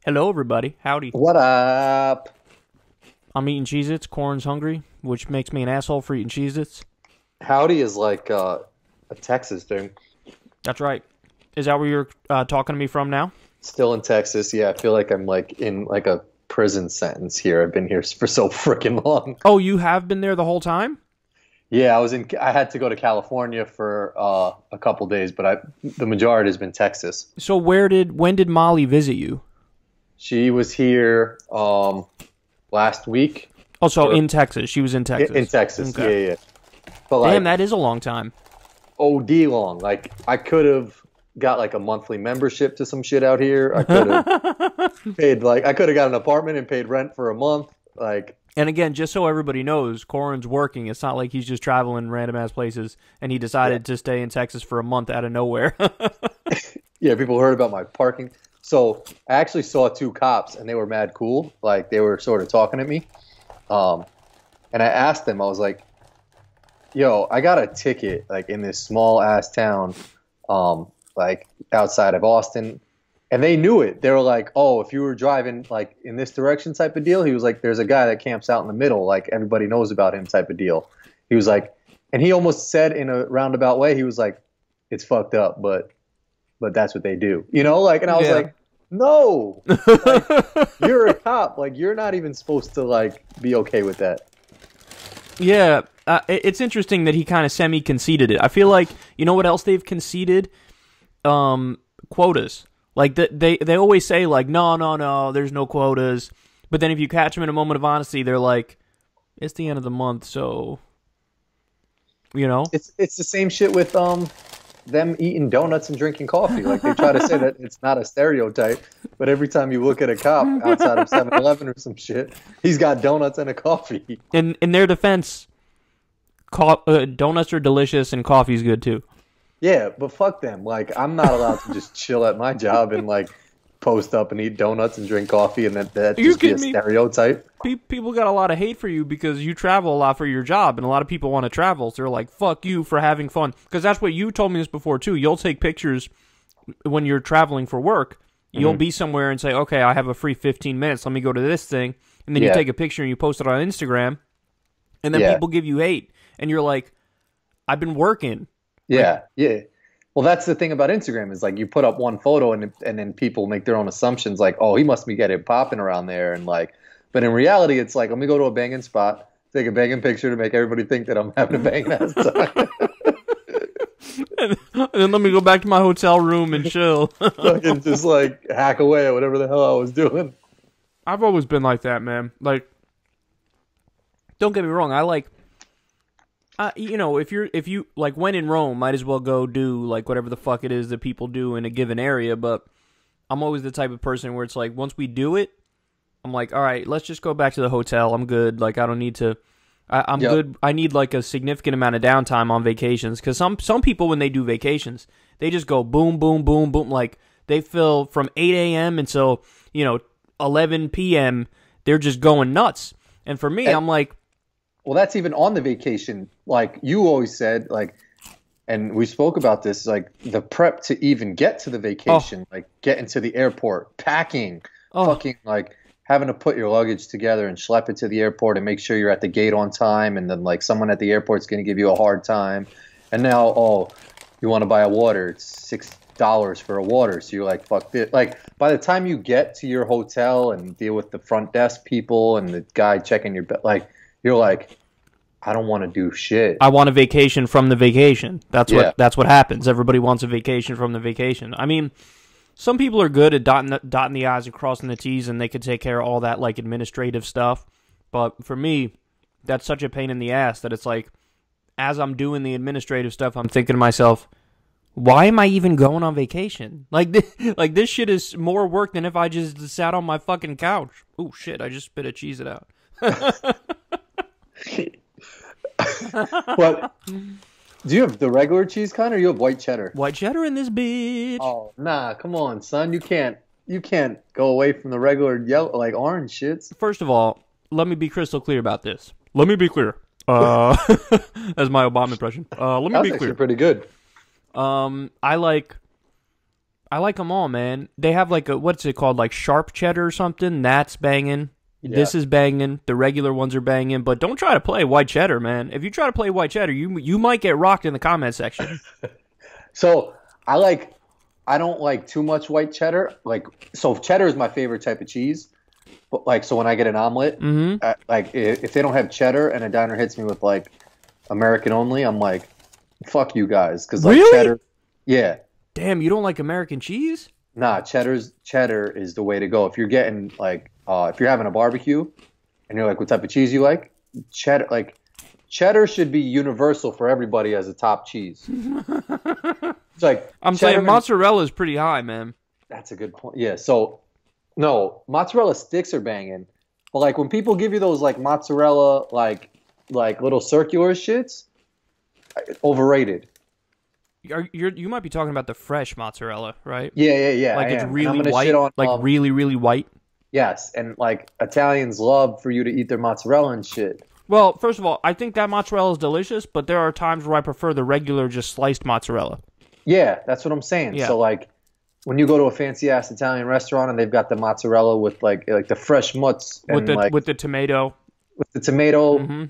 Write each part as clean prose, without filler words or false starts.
Hello, everybody. Howdy. What up? I'm eating Cheez-Its. Corin's hungry, which makes me an asshole for eating Cheez-Its. Howdy is like a Texas thing. That's right. Is that where you're talking to me from now? Still in Texas. Yeah, I feel like I'm like in like a prison sentence here. I've been here for so freaking long. Oh, you have been there the whole time? Yeah, I had to go to California for a couple days, but the majority has been Texas. So when did Molly visit you? She was here last week. Oh, so in Texas. She was in Texas. In Texas. Okay. Yeah. But like Damn, that is a long time. OD long. Like I could have got like a monthly membership to some shit out here. I could have I could have got an apartment and paid rent for a month. Like, and again, just so everybody knows, Corin's working. It's not like he's just traveling random ass places and he decided to stay in Texas for a month out of nowhere. Yeah, people heard about my parking. So I actually saw two cops and they were mad cool. Like they were sort of talking at me. And I asked them, I was like, yo, I got a ticket like in this small ass town, like outside of Austin. And they knew it. They were like, oh, if you were driving like in this direction type of deal, he was like, there's a guy that camps out in the middle. Like everybody knows about him type of deal. He was like, and he almost said in a roundabout way, he was like, it's fucked up, but that's what they do. You know, like, and I was like, no, like, you're a cop. Like, you're not even supposed to like be okay with that. Yeah, it's interesting that he kind of semi-conceded it. I feel like, you know what else they've conceded? Quotas. Like, they always say, like, no, there's no quotas. But then if you catch them in a moment of honesty, they're like, it's the end of the month, so, you know? It's the same shit with them eating donuts and drinking coffee. Like, they try to say that it's not a stereotype, but every time you look at a cop outside of 7-Eleven or some shit, he's got donuts and a coffee. In their defense, donuts are delicious and coffee's good, too. Yeah, but fuck them. Like, I'm not allowed to just chill at my job and, like, post up and eat donuts and drink coffee and that just be a stereotype. People got a lot of hate for you because you travel a lot for your job, and a lot of people want to travel, so they're like, fuck you for having fun. Because that's what you told me this before, too. You'll take pictures when you're traveling for work. You'll be somewhere and say, okay, I have a free 15 minutes. Let me go to this thing. And then you take a picture and you post it on Instagram, and then people give you hate. And you're like, I've been working. Yeah. Well, that's the thing about Instagram is like you put up one photo and then people make their own assumptions like, oh, he must be getting popping around there. And like, but in reality, it's like, let me go to a banging spot, take a banging picture to make everybody think that I'm having a banging ass time. And then let me go back to my hotel room and chill. Fucking just like hack away at whatever the hell I was doing. I've always been like that, man. Like, don't get me wrong. I like, you know, if you like when in Rome, might as well go do like whatever the fuck it is that people do in a given area. But I'm always the type of person where it's like once we do it, I'm like, all right, let's just go back to the hotel. I'm good. Like I don't need to. I'm good. I need like a significant amount of downtime on vacations because some people when they do vacations, they just go boom, boom, boom, boom. Like they fill from 8 a.m. until 11 p.m. They're just going nuts. And for me, I'm like. Well, that's even on the vacation. Like you always said, like, and we spoke about this, like the prep to even get to the vacation, like getting to the airport, packing, fucking like having to put your luggage together and schlep it to the airport and make sure you're at the gate on time. And then like someone at the airport's going to give you a hard time. And now, you want to buy a water. It's $6 for a water. So you're like, fuck this. Like by the time you get to your hotel and deal with the front desk people and the guy checking your bed, like, you're like, I don't want to do shit. I want a vacation from the vacation. That's what happens. Everybody wants a vacation from the vacation. I mean, some people are good at dotting the I's and crossing the T's, and they could take care of all that like administrative stuff. But for me, that's such a pain in the ass that it's like, as I'm doing the administrative stuff, I'm thinking to myself, why am I even going on vacation? Like this shit is more work than if I just sat on my fucking couch. Oh shit! I just spit a Cheez-It out. What? Do you have the regular cheese kind or you have white cheddar? White cheddar in this bitch. Oh, nah, come on, son. You can't go away from the regular yellow, like orange shits. First of all, let me be crystal clear about this. Let me be clear. That's my Obama impression. Let me be clear. Pretty good. I like I like them all, man. They have like a, what's it called, like sharp cheddar or something. That's banging. Yeah. This is banging. The regular ones are banging. But don't try to play white cheddar, man. If you try to play white cheddar, you might get rocked in the comment section. So I don't like too much white cheddar. Like, so cheddar is my favorite type of cheese. But like, so when I get an omelet, like if they don't have cheddar and a diner hits me with like American only, I'm like, fuck you guys, because like Really? cheddar, yeah. Damn, you don't like American cheese? Nah, cheddar is the way to go. If you're getting like, if you're having a barbecue, and you're like, what type of cheese you like? Cheddar should be universal for everybody as a top cheese. It's like I'm saying mozzarella is pretty high, man. That's a good point. Yeah. So no, mozzarella sticks are banging, but like when people give you those like mozzarella like little circular shits, overrated. You might be talking about the fresh mozzarella, right? Yeah. Like I it's am. really white, like really, really white. Yes, and like Italians love for you to eat their mozzarella and shit. Well, first of all, I think that mozzarella is delicious, but there are times where I prefer the regular, just sliced mozzarella. Yeah, that's what I'm saying. Yeah. So like when you go to a fancy ass Italian restaurant and they've got the mozzarella with like the fresh mozz and with the tomato. With the tomato. Mm-hmm.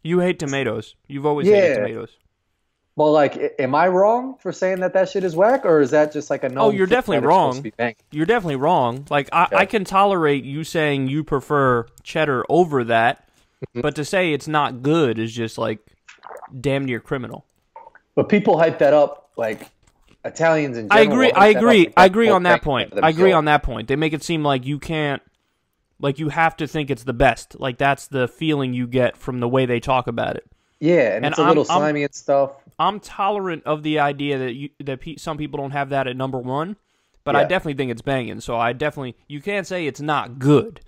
You hate tomatoes. You've always hated tomatoes. Well, like, am I wrong for saying that shit is whack, or is that just like a no? Oh, you're definitely wrong. You're definitely wrong. Like, I can tolerate you saying you prefer cheddar over that, but to say it's not good is just like damn near criminal. But people hype that up, like Italians in general. I agree on that point. I agree on that point. They make it seem like you can't, like you have to think it's the best. Like that's the feeling you get from the way they talk about it. Yeah, and it's a little slimy and stuff. I'm tolerant of the idea that some people don't have that at number one, but I definitely think it's banging. So you can't say it's not good.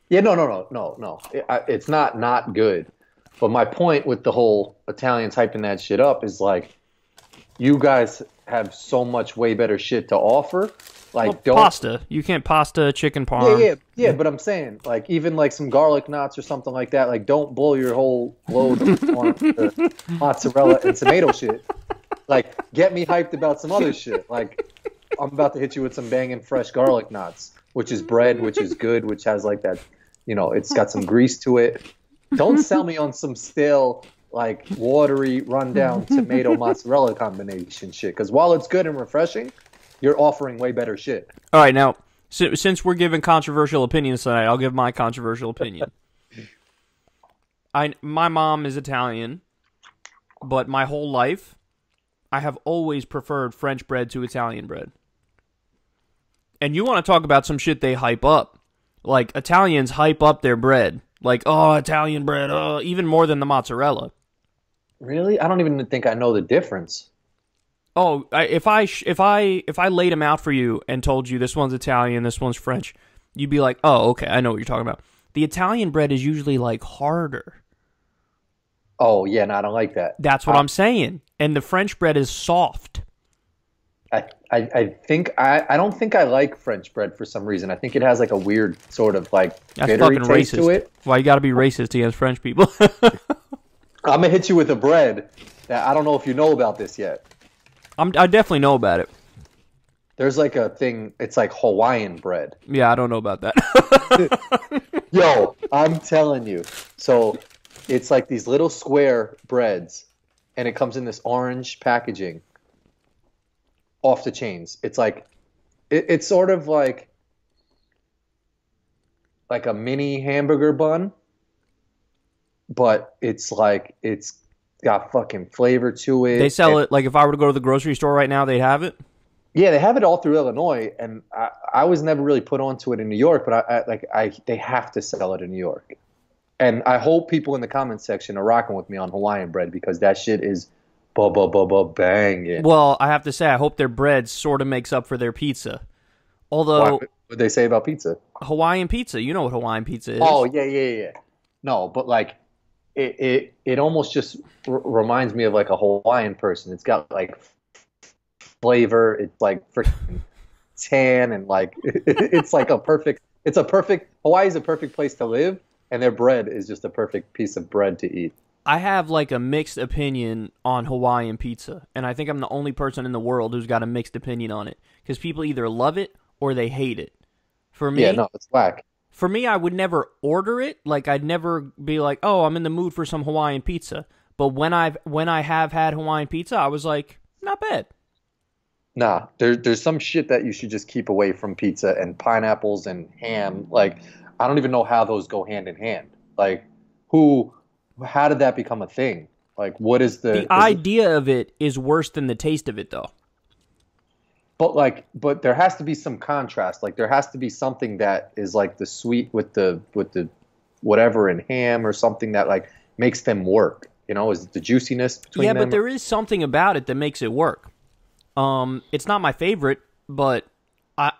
Yeah, no. It's not good. But my point with the whole Italians hyping that shit up is like, you guys have so much way better shit to offer. Like, pasta. You can't pasta, chicken parm. Yeah. But I'm saying, like, even like some garlic knots or something like that. Like, don't blow your whole load on the mozzarella and tomato shit. Like, get me hyped about some other shit. Like, I'm about to hit you with some banging fresh garlic knots, which is bread, which is good, which has like that, it's got some grease to it. Don't sell me on some stale, like, watery, rundown tomato mozzarella combination shit. Because while it's good and refreshing, you're offering way better shit. All right, now, since we're giving controversial opinions tonight, I'll give my controversial opinion. My mom is Italian, but my whole life, I have always preferred French bread to Italian bread. And you want to talk about some shit they hype up. Like, Italians hype up their bread. Like, oh, Italian bread, even more than the mozzarella. Really? I don't even think I know the difference. Oh, if I laid them out for you and told you this one's Italian, this one's French, you'd be like, oh, okay, I know what you're talking about. The Italian bread is usually like harder. Oh yeah, no, I don't like that. That's what I'm saying. And the French bread is soft. I think I don't think I like French bread for some reason. I think it has like a weird sort of like bittery taste to it. Why you got to be racist against French people? I'm gonna hit you with a bread that I don't know if you know about this yet. I definitely know about it. There's like a thing, it's like Hawaiian bread. Yeah, I don't know about that. Yo, I'm telling you. So it's like these little square breads, and it comes in this orange packaging. Off the chains. It's like, it's sort of like a mini hamburger bun, but it's like, it's got fucking flavor to it. They sell it, like if I were to go to the grocery store right now, they'd have it? Yeah, they have it all through Illinois, and I was never really put onto it in New York, but they have to sell it in New York. And I hope people in the comments section are rocking with me on Hawaiian bread, because that shit is banging. Well, I have to say, I hope their bread sort of makes up for their pizza. Although, what would they say about pizza? Hawaiian pizza, you know what Hawaiian pizza is. Oh, yeah. No, but like, it almost just reminds me of like a Hawaiian person. It's got like flavor. It's like freaking tan, and like it's like Hawaii's a perfect place to live, and their bread is just a perfect piece of bread to eat. I have like a mixed opinion on Hawaiian pizza, and I think I'm the only person in the world who's got a mixed opinion on it because people either love it or they hate it. For me, Yeah, no, it's whack. For me, I would never order it. Like I'd never be like, "Oh, I'm in the mood for some Hawaiian pizza." But when I have had Hawaiian pizza, I was like, "Not bad." Nah, there's some shit that you should just keep away from pizza and pineapples and ham. Like, I don't even know how those go hand in hand. Like, how did that become a thing? Like, what is The idea of it is worse than the taste of it, though. But there has to be some contrast. Like, there has to be something that is like the sweet with the whatever in ham or something that like makes them work. You know, is it the juiciness between them? Yeah, but there is something about it that makes it work. It's not my favorite, but I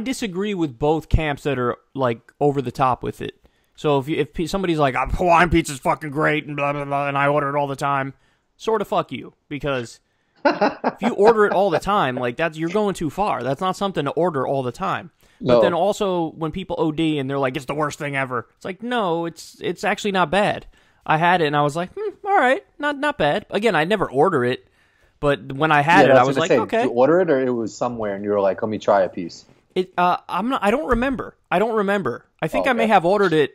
disagree with both camps that are like over the top with it. So if somebody's like, Hawaiian pizza's fucking great and blah blah blah, and I order it all the time, sort of fuck you, because if you order it all the time, like you're going too far. That's not something to order all the time. No. But then also when people OD and they're like, it's the worst thing ever. It's like, no, it's actually not bad. I had it and I was like, all right, not bad. Again, I never order it, but when I had it, I was like, okay. Did you order it, or it was somewhere and you were like, let me try a piece? I don't remember. I think I may Okay. have ordered it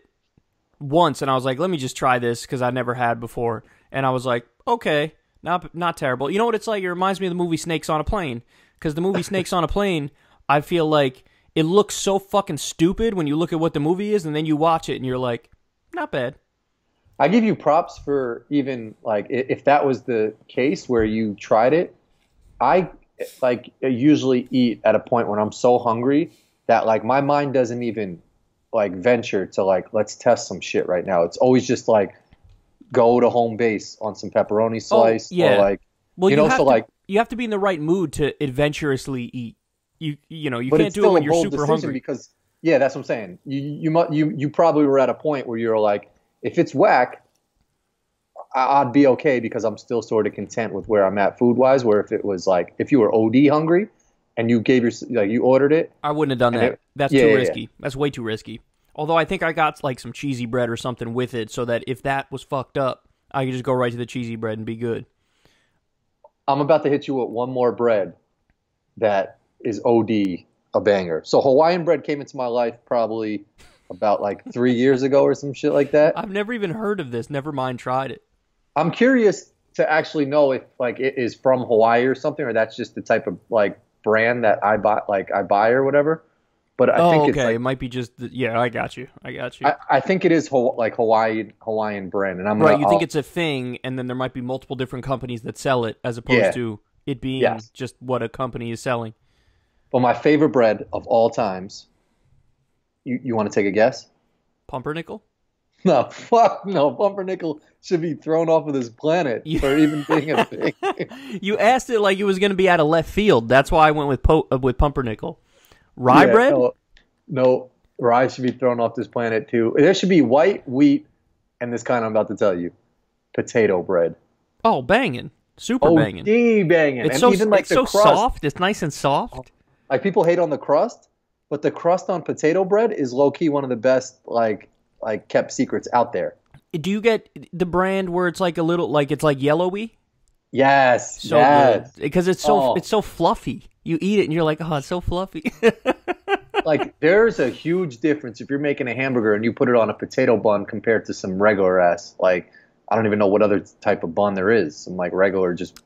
once and I was like, let me just try this because I never had before. And I was like, okay. Not terrible. You know what it's like? It reminds me of the movie Snakes on a Plane. Because the movie Snakes on a Plane, I feel like it looks so fucking stupid when you look at what the movie is, and then you watch it and you're like, not bad. I give you props for even like if that was the case where you tried it. I like usually eat at a point when I'm so hungry that like my mind doesn't even like venture to like let's test some shit right now. It's always just like go to home base on some pepperoni slice or like you have to be in the right mood to adventurously eat. You but can't it's do it still when a you're bold super decision hungry. because that's what I'm saying. You probably were at a point where you're like, if it's whack, I'd be okay because I'm still sort of content with where I'm at food wise. Where if it was like if you were OD hungry and you you ordered it, I wouldn't have done that. That's too risky. That's way too risky. Although I think I got like some cheesy bread or something with it so that if that was fucked up, I could just go right to the cheesy bread and be good. I'm about to hit you with one more bread that is OD a banger. So Hawaiian bread came into my life probably about like 3 years ago or some shit like that. I've never even heard of this. Never mind tried it. I'm curious to actually know if like it is from Hawaii or something, or that's just the type of like brand that I buy or whatever. But I think it's like, it might be just I got you. I think it is Hawaiian brand, and right. You think it's a thing, and then there might be multiple different companies that sell it, as opposed to it being just what a company is selling. Well, my favorite bread of all times. You want to take a guess? Pumpernickel? No, fuck no. Pumpernickel should be thrown off of this planet for even being a thing. You asked it like it was going to be out of left field. That's why I went with pumpernickel. Rye bread? No, rye should be thrown off this planet too. There should be white wheat, and this kind I'm about to tell you, potato bread. Oh, banging. Super banging. Banging. It's and so, even like it's the so crust, soft. It's nice and soft. Like people hate on the crust, but the crust on potato bread is low key one of the best like kept secrets out there. Do you get the brand where it's like a little like it's like yellowy? Yes. So good. Because it's so fluffy. You eat it and you're like, oh, it's so fluffy. Like there's a huge difference if you're making a hamburger and you put it on a potato bun compared to some regular ass like I don't even know what other type of bun there is. Some like regular just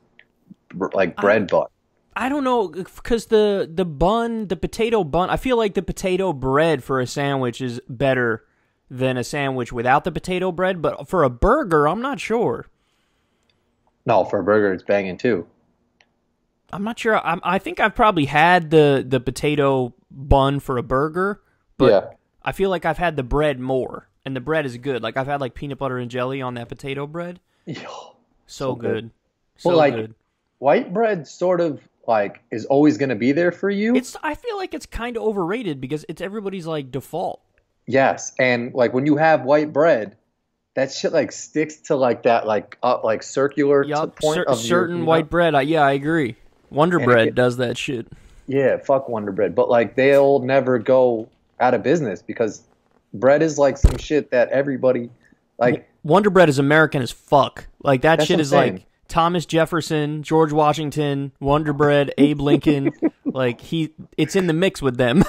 like bread bun. I don't know, because the potato bun, I feel like the potato bread for a sandwich is better than a sandwich without the potato bread, but for a burger, I'm not sure. No, for a burger, it's banging too. I'm not sure. I think I've probably had the potato bun for a burger, but I feel like I've had the bread more, and the bread is good. Like I've had like peanut butter and jelly on that potato bread. So good. So well, good. White bread sort of like is always going to be there for you. I feel like it's kind of overrated because it's everybody's like default. Yes, and like when you have white bread, that shit like sticks to like that like circular point of certain white bread. I agree. Wonder Bread does that shit. Yeah, fuck Wonder Bread, but like they'll never go out of business because bread is like some shit that everybody like. Wonder Bread is American as fuck. Like, that That's shit what I'm is saying. like Thomas Jefferson, George Washington, Wonder Bread, Abe Lincoln. Like, it's in the mix with them.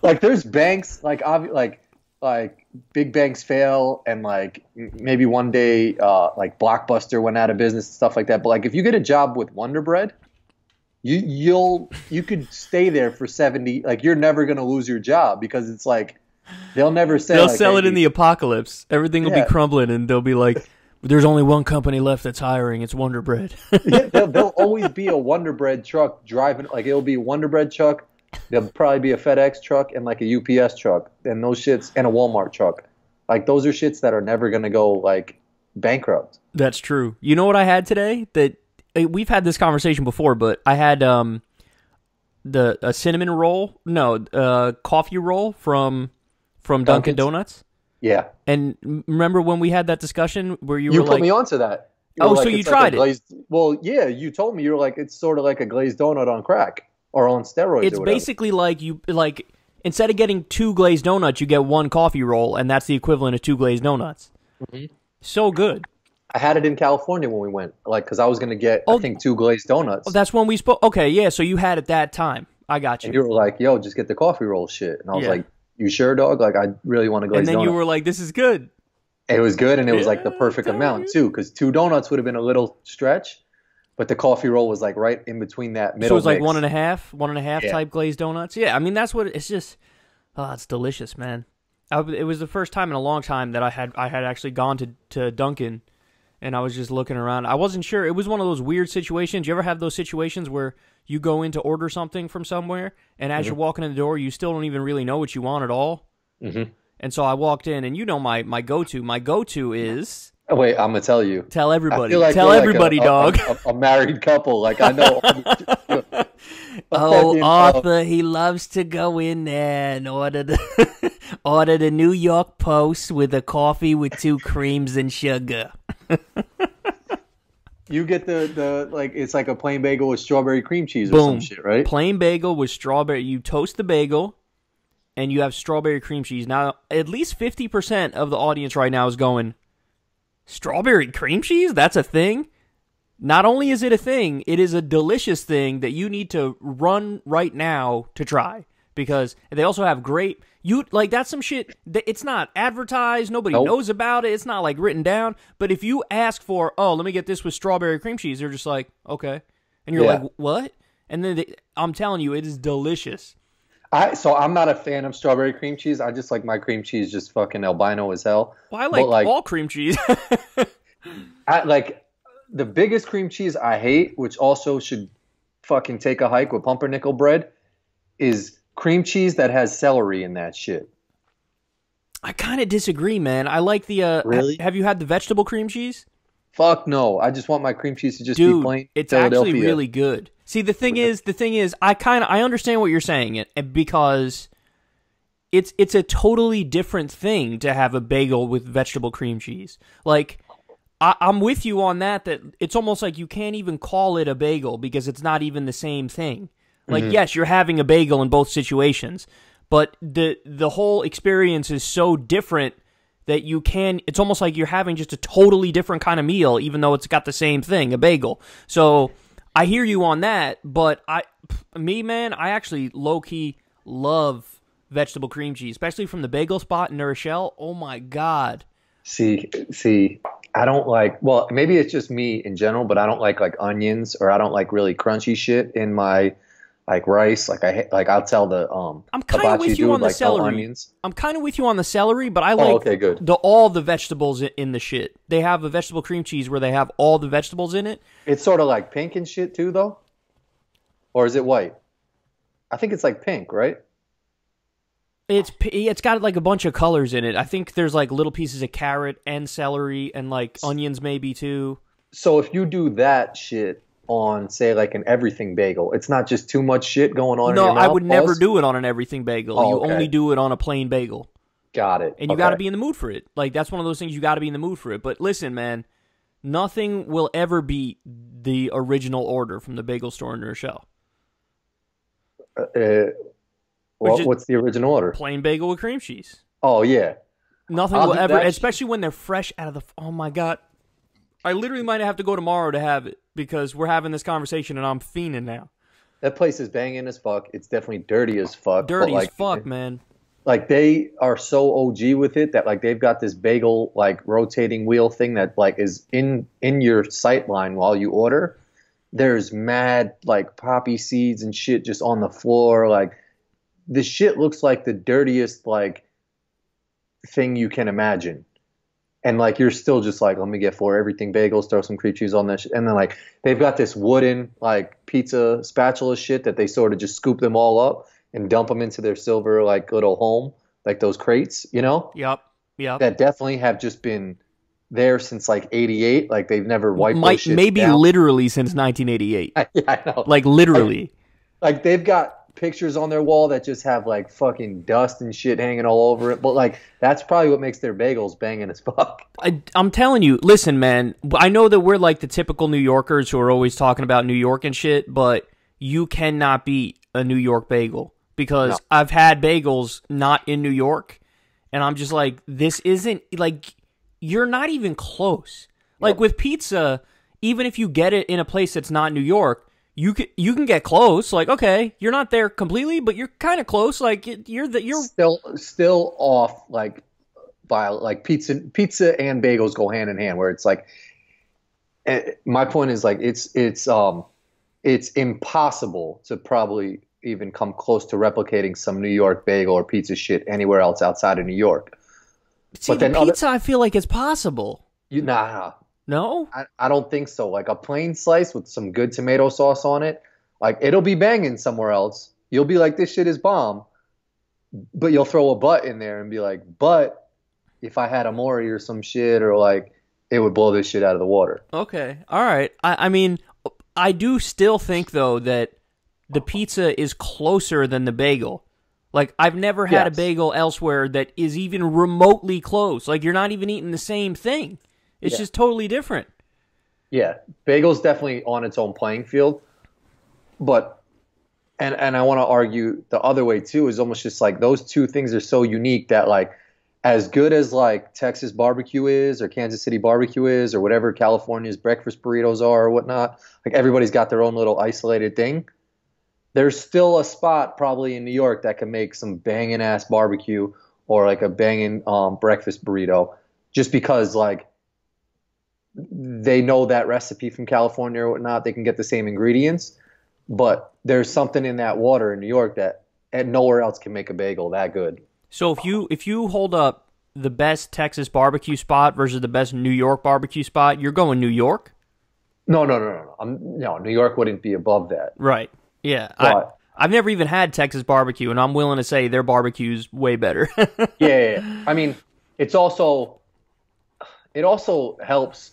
Like, there's banks, like big banks fail, and like maybe one day, like Blockbuster went out of business and stuff like that. But like, if you get a job with Wonder Bread, you could stay there for 70. Like, you're never gonna lose your job because it's like they'll never say They'll like, sell hey, it in the apocalypse. Everything will be Yeah. crumbling, and they'll be like, "There's only one company left that's hiring. It's Wonder Bread." Yeah, there'll always be a Wonder Bread truck driving. Like, it'll be a Wonder Bread truck. There'll probably be a FedEx truck and like a UPS truck, and those shits, and a Walmart truck. Like, those are shits that are never gonna go like bankrupt. That's true. You know what I had today? That we've had this conversation before, but I had a cinnamon roll, coffee roll from Dunkin' Dunkin's? Donuts. Yeah, And remember when we had that discussion where you you were put like, me onto that. Oh, were so like, you it's like a tried it. glazed, well, yeah, you told me you were like, it's sort of like a glazed donut on crack or on steroids. it's or whatever. basically like instead of getting 2 glazed donuts, you get 1 coffee roll, and that's the equivalent of 2 glazed donuts. Mhm. So good. I had it in California when we went, like, because I was gonna get I think 2 glazed donuts. Oh, that's when we spoke. Okay, yeah. So you had it that time. I got you. And you were like, yo, just get the coffee roll shit. And I was Yeah. like, you sure, dog? Like, I really want to glaze And then donut. you were like, "This is good." It was good, and it was like the Yeah, perfect I'm amount, telling too, because 2 donuts would have been a little stretch, but the coffee roll was like right in between that middle So it's like mix. 1.5 Yeah. type glazed donuts. Yeah, I mean that's what it's just. Oh, it's delicious, man. It was the first time in a long time that I had actually gone to Dunkin', and I was just looking around. I wasn't sure. It was one of those weird situations. You ever have those situations where you go in to order something from somewhere, and as you're walking in the door, you still don't even really know what you want at all? Mm-hmm. And so I walked in, and you know my go-to. My go-to is Oh, wait, I'm gonna tell you. tell I everybody. feel like Tell we're like everybody, dog. a married couple. Like, I know. Oh, fucking, Arthur, he loves to go in there and order the New York Post with a coffee with 2 creams and sugar. you get the like, it's like a plain bagel with strawberry cream cheese or Boom. some shit, right? Plain bagel with strawberry. You toast the bagel, and you have strawberry cream cheese. Now, at least 50% of the audience right now is going, strawberry cream cheese? That's a thing? Not only is it a thing, it is a delicious thing that you need to run right now to try. Because they also have great... that's some shit... It's not advertised. Nobody Nope. knows about it. It's not, like, written down. But if you ask for, oh, let me get this with strawberry cream cheese, they're just like, okay. And you're Yeah. like, what? And then I'm telling you, it is delicious. So I'm not a fan of strawberry cream cheese. I just like my cream cheese just fucking albino as hell. Well, I But, like all cream cheese. I like the biggest cream cheese I hate, which also should fucking take a hike with pumpernickel bread, is cream cheese that has celery in that shit. I kind of disagree, man. I like the... Really? Have you had the vegetable cream cheese? Fuck no. I just want my cream cheese to just Dude, be plain it's Philadelphia. actually really good. See, the thing is, I understand what you're saying, because it's a totally different thing to have a bagel with vegetable cream cheese. Like, I'm with you on that it's almost like you can't even call it a bagel because it's not even the same thing. Like, yes, you're having a bagel in both situations, but the whole experience is so different that it's almost like you're having just a totally different kind of meal, even though it's got the same thing, a bagel. So I hear you on that, but I actually low-key love vegetable cream cheese, especially from the bagel spot in New Rochelle. Oh my God. See, I don't like, well, maybe it's just me in general, but I don't like onions, or I don't like really crunchy shit in my like rice. I'll tell the I'm kind of hibachi with you dude, on the like, no celery. onions. I'm kind of with you on the celery, but I like okay, good. all the vegetables in the shit. They have a vegetable cream cheese where they have all the vegetables in it. It's sort of like pink and shit too, though? Or is it white? I think it's like pink, right? It's got like a bunch of colors in it. I think there's like little pieces of carrot and celery and like onions maybe too. So if you do that shit on, say, like an everything bagel, it's not just too much shit going on in No, your mouth? I would never do it on an everything bagel. Oh, You okay. only do it on a plain bagel. Got it. And you got to be in the mood for it. Like, that's one of those things you got to be in the mood for it. But listen, man, nothing will ever beat the original order from the bagel store in New Rochelle. What's the original order? Plain bagel with cream cheese. Oh, yeah. Nothing will ever, especially when they're fresh out of the. Oh my god, I literally might have to go tomorrow to have it because we're having this conversation and I'm fiending now. That place is banging as fuck. It's definitely dirty as fuck. Dirty as fuck, man. Like they are so OG with it that like they've got this bagel like rotating wheel thing that like is in your sight line while you order. There's mad like poppy seeds and shit just on the floor. Like the shit looks like the dirtiest like thing you can imagine. And like you're still just like, let me get 4 everything bagels, throw some cream cheese on that shit. And then like they've got this wooden like pizza spatula shit that they sort of just scoop them all up and dump them into their silver like little home, like those crates, you know? Yep. That definitely have just been there since like 88. Like they've never wiped those shit maybe down. Literally since 1988. Yeah, I know. Like literally. Like they've got pictures on their wall that just have like fucking dust and shit hanging all over it. But like that's probably what makes their bagels banging as fuck. I'm telling you, listen, man, I know that we're like the typical New Yorkers who are always talking about New York and shit, but you cannot beat a New York bagel because I've had bagels not in New York and I'm just like, this isn't like, you're not even close. Like with pizza, even if you get it in a place that's not New York, you can get close. Like, okay, you're not there completely, but you're kind of close. Like you're still off. Like by like pizza and bagels go hand in hand. Where it's like, my point is like it's impossible to probably even come close to replicating some New York bagel or pizza shit anywhere else outside of New York. See, but then pizza, I feel like it's possible. No? I don't think so. Like a plain slice with some good tomato sauce on it, like it'll be banging somewhere else. You'll be like, this shit is bomb. But you'll throw a but in there and be like, but if I had a Mori or some shit or like, it would blow this shit out of the water. Okay. All right. I mean, I do still think, though, that the pizza is closer than the bagel. Like, I've never had a bagel elsewhere that is even remotely close. Like, you're not even eating the same thing. It's just totally different. Yeah, bagel's definitely on its own playing field. But, and I want to argue the other way too, is almost just like those two things are so unique that like, as good as like Texas barbecue is or Kansas City barbecue is or whatever California's breakfast burritos are or whatnot, like everybody's got their own little isolated thing. There's still a spot probably in New York that can make some banging ass barbecue or like a banging breakfast burrito just because like, they know that recipe from California or whatnot. They can get the same ingredients, but there's something in that water in New York that and nowhere else can make a bagel that good. So if you hold up the best Texas barbecue spot versus the best New York barbecue spot, you're going New York? No. New York wouldn't be above that. Right. Yeah. I've never even had Texas barbecue, and I'm willing to say their barbecue's way better. Yeah. I mean, it also helps.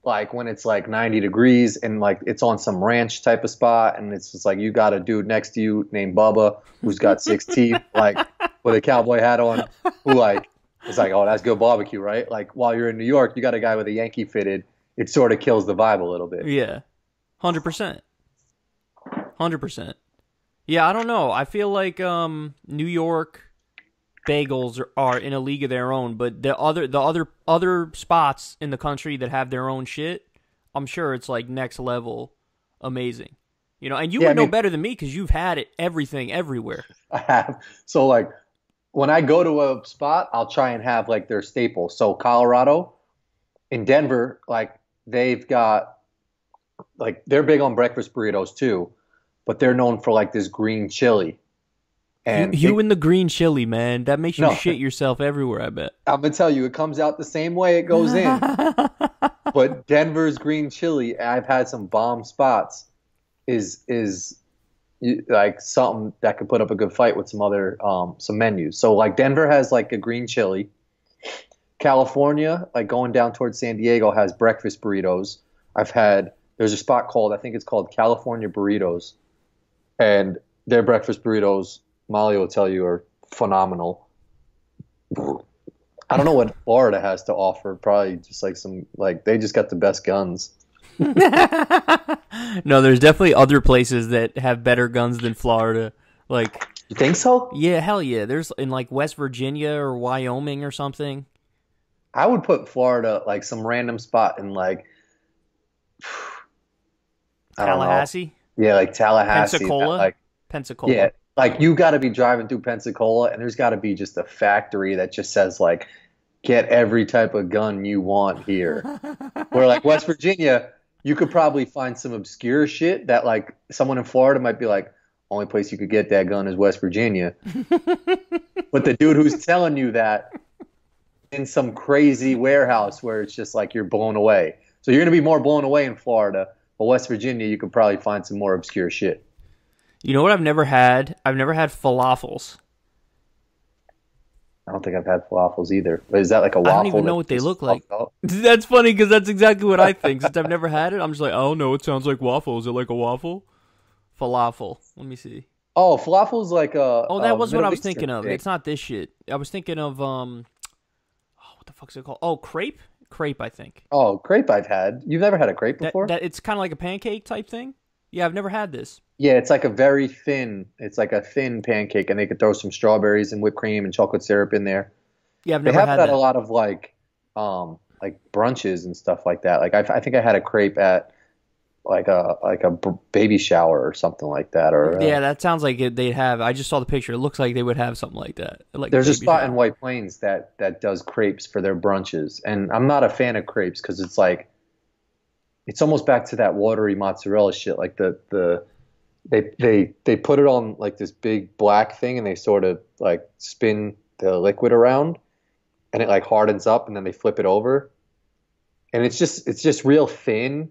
Like when it's like 90 degrees and like it's on some ranch type of spot and it's just like you got a dude next to you named Bubba who's got 6 teeth like with a cowboy hat on who like it's like, oh, that's good barbecue, right? Like while you're in New York, you got a guy with a Yankee fitted. It sort of kills the vibe a little bit. Yeah, 100%. 100%. Yeah, I don't know. I feel like New York bagels are in a league of their own, but the other spots in the country that have their own shit, I'm sure it's like next level amazing. You know, and you would know better than me because you've had it everything everywhere. I have. So like when I go to a spot, I'll try and have like their staple. So Colorado, in Denver, like they've got like they're big on breakfast burritos too, but they're known for like this green chili. And you and the green chili, man, that makes you shit yourself everywhere, I bet. I'm going to tell you, it comes out the same way it goes in. But Denver's green chili, I've had some bomb spots, is like something that could put up a good fight with some other some menus. So like Denver has like a green chili. California, like going down towards San Diego, has breakfast burritos. There's a spot I think it's called California Burritos. And their breakfast burritos, Molly will tell you, are phenomenal. I don't know what Florida has to offer. Probably just like they just got the best guns. No, there's definitely other places that have better guns than Florida. Like You think so? Yeah, hell yeah. There's in like West Virginia or Wyoming or something. I would put Florida like some random spot in like I don't know. Tallahassee, Yeah, like Tallahassee. That Pensacola, like Pensacola. yeah, like you got to be driving through Pensacola, and there's got to be just a factory that just says like get every type of gun you want here. Where like West Virginia, you could probably find some obscure shit that like someone in Florida might be like, only place you could get that gun is West Virginia. But the dude who's telling you that in some crazy warehouse where it's just like you're blown away. So you're gonna be more blown away in Florida, but West Virginia, you could probably find some more obscure shit. You know what I've never had? I've never had falafels. I don't think I've had falafels either. But is that like a waffle? I don't even know what they look like. That's funny because that's exactly what I think. Since I've never had it, I'm just like, oh no, it sounds like waffle. Is it like a waffle? Falafel. Let me see. Oh, falafel's like a. Oh, that was what I was Middle thinking Eastern of. thing. It's not this shit. I was thinking of what the fuck's it called? Oh, crepe. Crepe, I think. Oh, crepe I've had. You've never had a crepe before? That it's kind of like a pancake type thing. Yeah, I've never had this. Yeah, it's like a very thin. It's like a thin pancake, and they could throw some strawberries and whipped cream and chocolate syrup in there. Yeah, I've They never have had that that. at a lot of like brunches and stuff like that. Like I think I had a crepe at baby shower or something like that. Or Yeah, that sounds like they'd have. I just saw the picture. It looks like they would have something like that. Like there's a baby spot shower. in White Plains that does crepes for their brunches, and I'm not a fan of crepes because it's like it's almost back to that watery mozzarella shit. Like they put it on like this big black thing, and they sort of like spin the liquid around, and it like hardens up, and then they flip it over, and it's just real thin,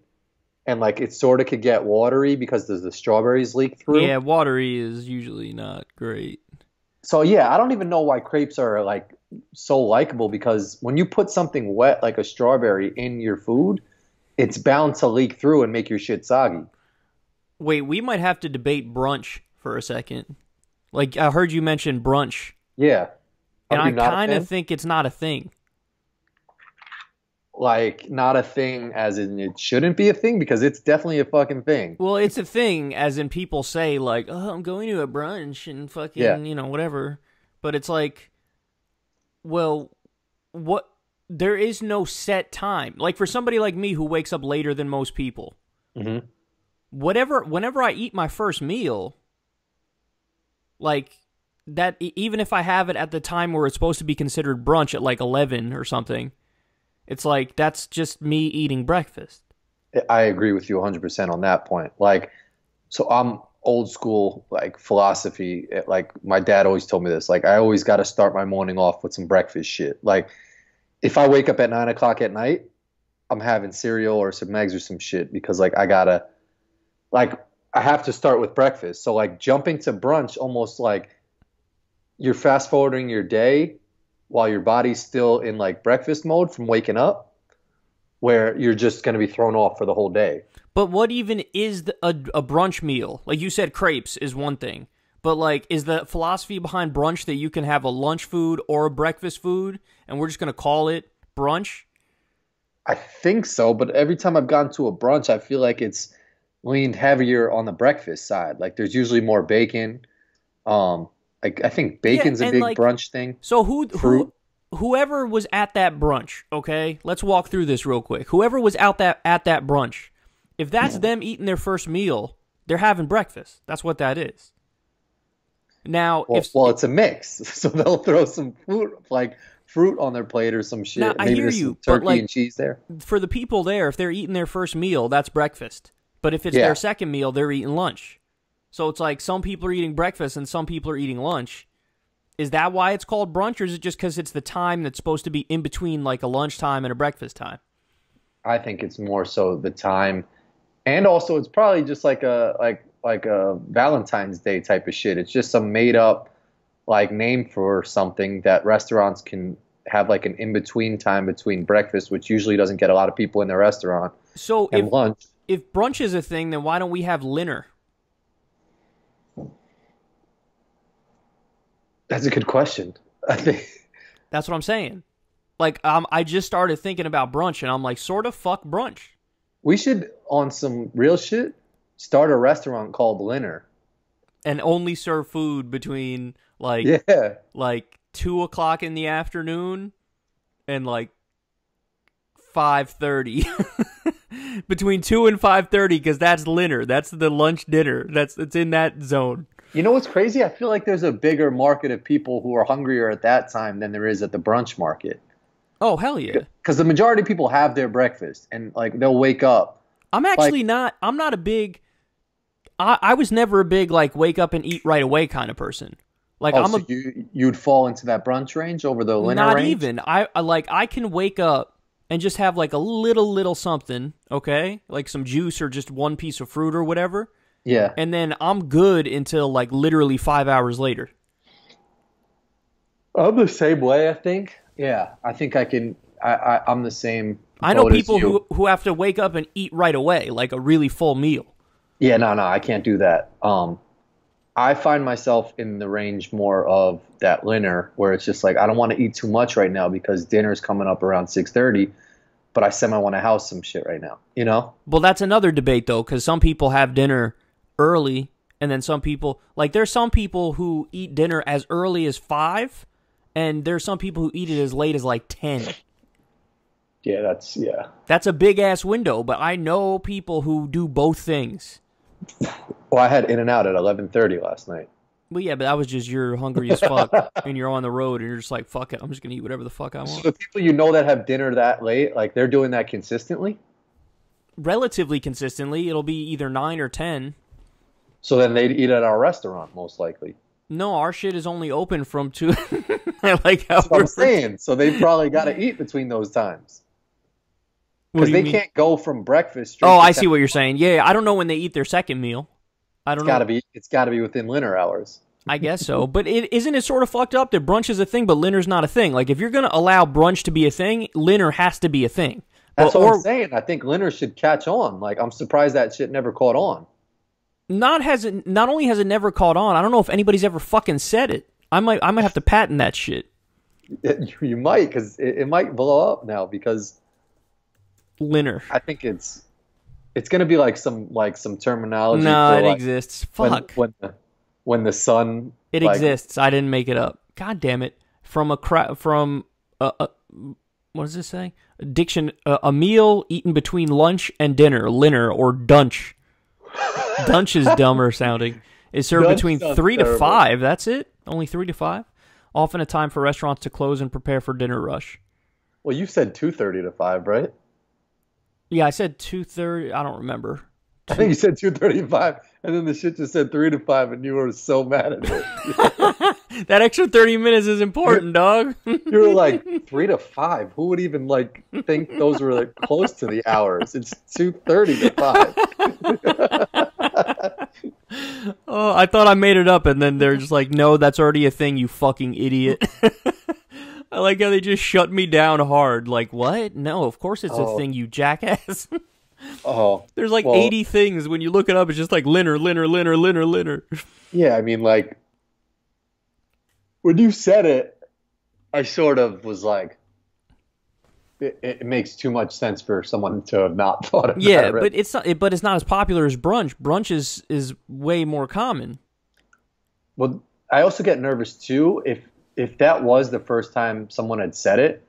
and like it sort of could get watery because the strawberries leak through. Yeah, watery is usually not great. So yeah, I don't even know why crepes are like so likable because when you put something wet like a strawberry in your food, it's bound to leak through and make your shit soggy. Wait, we might have to debate brunch for a second. Like I heard you mention brunch, Yeah. and Are I you not a kind fan? of think it's not a thing. Like not a thing as in it shouldn't be a thing because it's definitely a fucking thing. Well, it's a thing, as in people say, like, oh, I'm going to a brunch and fucking, Yeah. whatever. But it's like, well, what? There is no set time. Like, for somebody like me who wakes up later than most people, Mm-hmm. whenever I eat my first meal, like, that, even if I have it at the time where it's supposed to be considered brunch at like 11 or something, it's like, that's just me eating breakfast. I agree with you 100% on that point. Like, so I'm old school, like philosophy. Like my dad always told me this. Like I always got to start my morning off with some breakfast shit. Like if I wake up at 9 o'clock at night, I'm having cereal or some eggs or some shit because like I have to start with breakfast. So like jumping to brunch, almost like you're fast forwarding your day while your body's still in like breakfast mode from waking up, where you're just going to be thrown off for the whole day. But what even is a brunch meal? Like you said, crepes is one thing. But like, is the philosophy behind brunch that you can have a lunch food or a breakfast food, and we're just going to call it brunch? I think so, but every time I've gone to a brunch, I feel like it's leaned heavier on the breakfast side. Like there's usually more bacon. Like I think bacon's a and big like, brunch thing. So Fruit. whoever was at that brunch, okay? Let's walk through this real quick. Whoever was at that brunch, if that's them eating their first meal, they're having breakfast. That's what that is. Now, Well, it's a mix, so they'll throw some fruit on their plate or some shit. Now, I Maybe hear there's you, some but, turkey like, and cheese there. for the people there, if they're eating their first meal, that's breakfast. But if it's Yeah. their second meal, they're eating lunch. So it's like some people are eating breakfast and some people are eating lunch. Is that why it's called brunch, or is it just because it's the time that's supposed to be in between like a lunchtime and a breakfast time? I think it's more so the time, and also it's probably just like a Valentine's Day type of shit. It's just some made up like name for something that restaurants can have like an in between time between breakfast, which usually doesn't get a lot of people in the restaurant, So and lunch. if brunch is a thing, then why don't we have dinner? That's a good question. I think That's what I'm saying. Like, I just started thinking about brunch, and I'm like, sort of fuck brunch. we should, on some real shit, start a restaurant called Linner. and only serve food between like Yeah. like 2 o'clock in the afternoon and like 5:30. Between 2 and 5:30, because that's dinner. That's the lunch dinner. It's in that zone. You know what's crazy? I feel like there's a bigger market of people who are hungrier at that time than there is at the brunch market. Oh, hell yeah. Because the majority of people have their breakfast and like they'll wake up. I'm not a big, I was never a big like wake up and eat right away kind of person. Like you'd fall into that brunch range over the dinner not range? even. I can wake up and just have like a little something, okay? Like some juice or just one piece of fruit or whatever. Yeah. And then I'm good until like literally 5 hours later. I'm the same way, I think. Yeah, I think I can. I'm the same. I know people who have to wake up and eat right away, like a really full meal. Yeah, no, I can't do that. I find myself in the range more of that dinner where it's just like I don't want to eat too much right now because dinner's coming up around 6:30, but I semi want to house some shit right now. You know? Well, that's another debate though, because some people have dinner early, and then some people there's some people who eat dinner as early as 5, and there's some people who eat it as late as like 10. Yeah, that's a big ass window, but I know people who do both things. Well, I had In-N-Out at 11:30 last night. Well, yeah, but that was just you're hungry as fuck, and you're on the road, and you're just like, fuck it, I'm just gonna eat whatever the fuck I want. So the people you know that have dinner that late, like they're doing that consistently? Relatively consistently, it'll be either 9 or 10. So then they'd eat at our restaurant, most likely. No, our shit is only open from 2. I like how that's what I'm saying. So they probably got to eat between those times. Because they can't go from breakfast. Oh, I see what you're saying. Yeah, I don't know when they eat their second meal. I don't know. It's got to be within dinner hours. I guess so. But isn't it sort of fucked up that brunch is a thing, but dinner's not a thing? Like, if you're going to allow brunch to be a thing, dinner has to be a thing. That's what I'm saying. I think dinner should catch on. Like, I'm surprised that shit never caught on. Not only has it never caught on, I don't know if anybody's ever fucking said it. I might have to patent that shit. You might, because it might blow up now because dinner. I think it's going to be like some terminology. No, it exists. Fuck. When the sun. It exists. I didn't make it up. God damn it. What does this say? A meal eaten between lunch and dinner, or dunch. Dunch is dumber sounding. Is served between 3 to 5. That's it? Only 3 to 5? Often a time for restaurants to close and prepare for dinner rush. Well, you said 2:30 to 5, right? Yeah, I said 2:30. I don't remember. I think you said 2:30 to 5, and then the shit just said 3 to 5, and you were so mad at it. That extra 30 minutes is important, dog. You were like, 3 to 5? Who would even think those were like close to the hours? It's 2:30 to 5. Oh, I thought I made it up, and then they're just like, no, that's already a thing, you fucking idiot. I like how they just shut me down hard. Like, what? No, of course it's a thing, you jackass. There's 80 things. When you look it up, it's just like dinner. Yeah, I mean, like, when you said it, I sort of was like, it makes too much sense for someone to have not thought of that. Yeah, but it's not as popular as brunch. Brunch is way more common. Well, I also get nervous too if that was the first time someone had said it.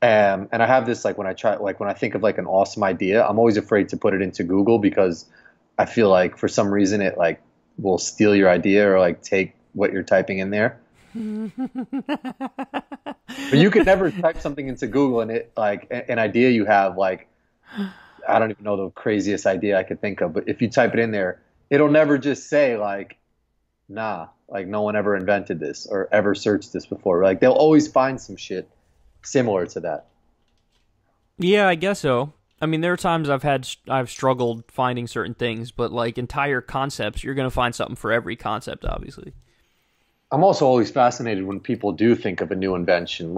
And I have this when I think of an awesome idea, I'm always afraid to put it into Google because I feel like for some reason it will steal your idea or take what you're typing in there. But you could never type something into Google and it an idea you have I don't even know the craziest idea I could think of, but if you type it in there, it'll never just say no one ever invented this or ever searched this before. They'll always find some shit similar to that. Yeah, I guess so. I mean, there are times I've struggled finding certain things, but entire concepts, you're going to find something for every concept, obviously. I'm also always fascinated when people do think of a new invention.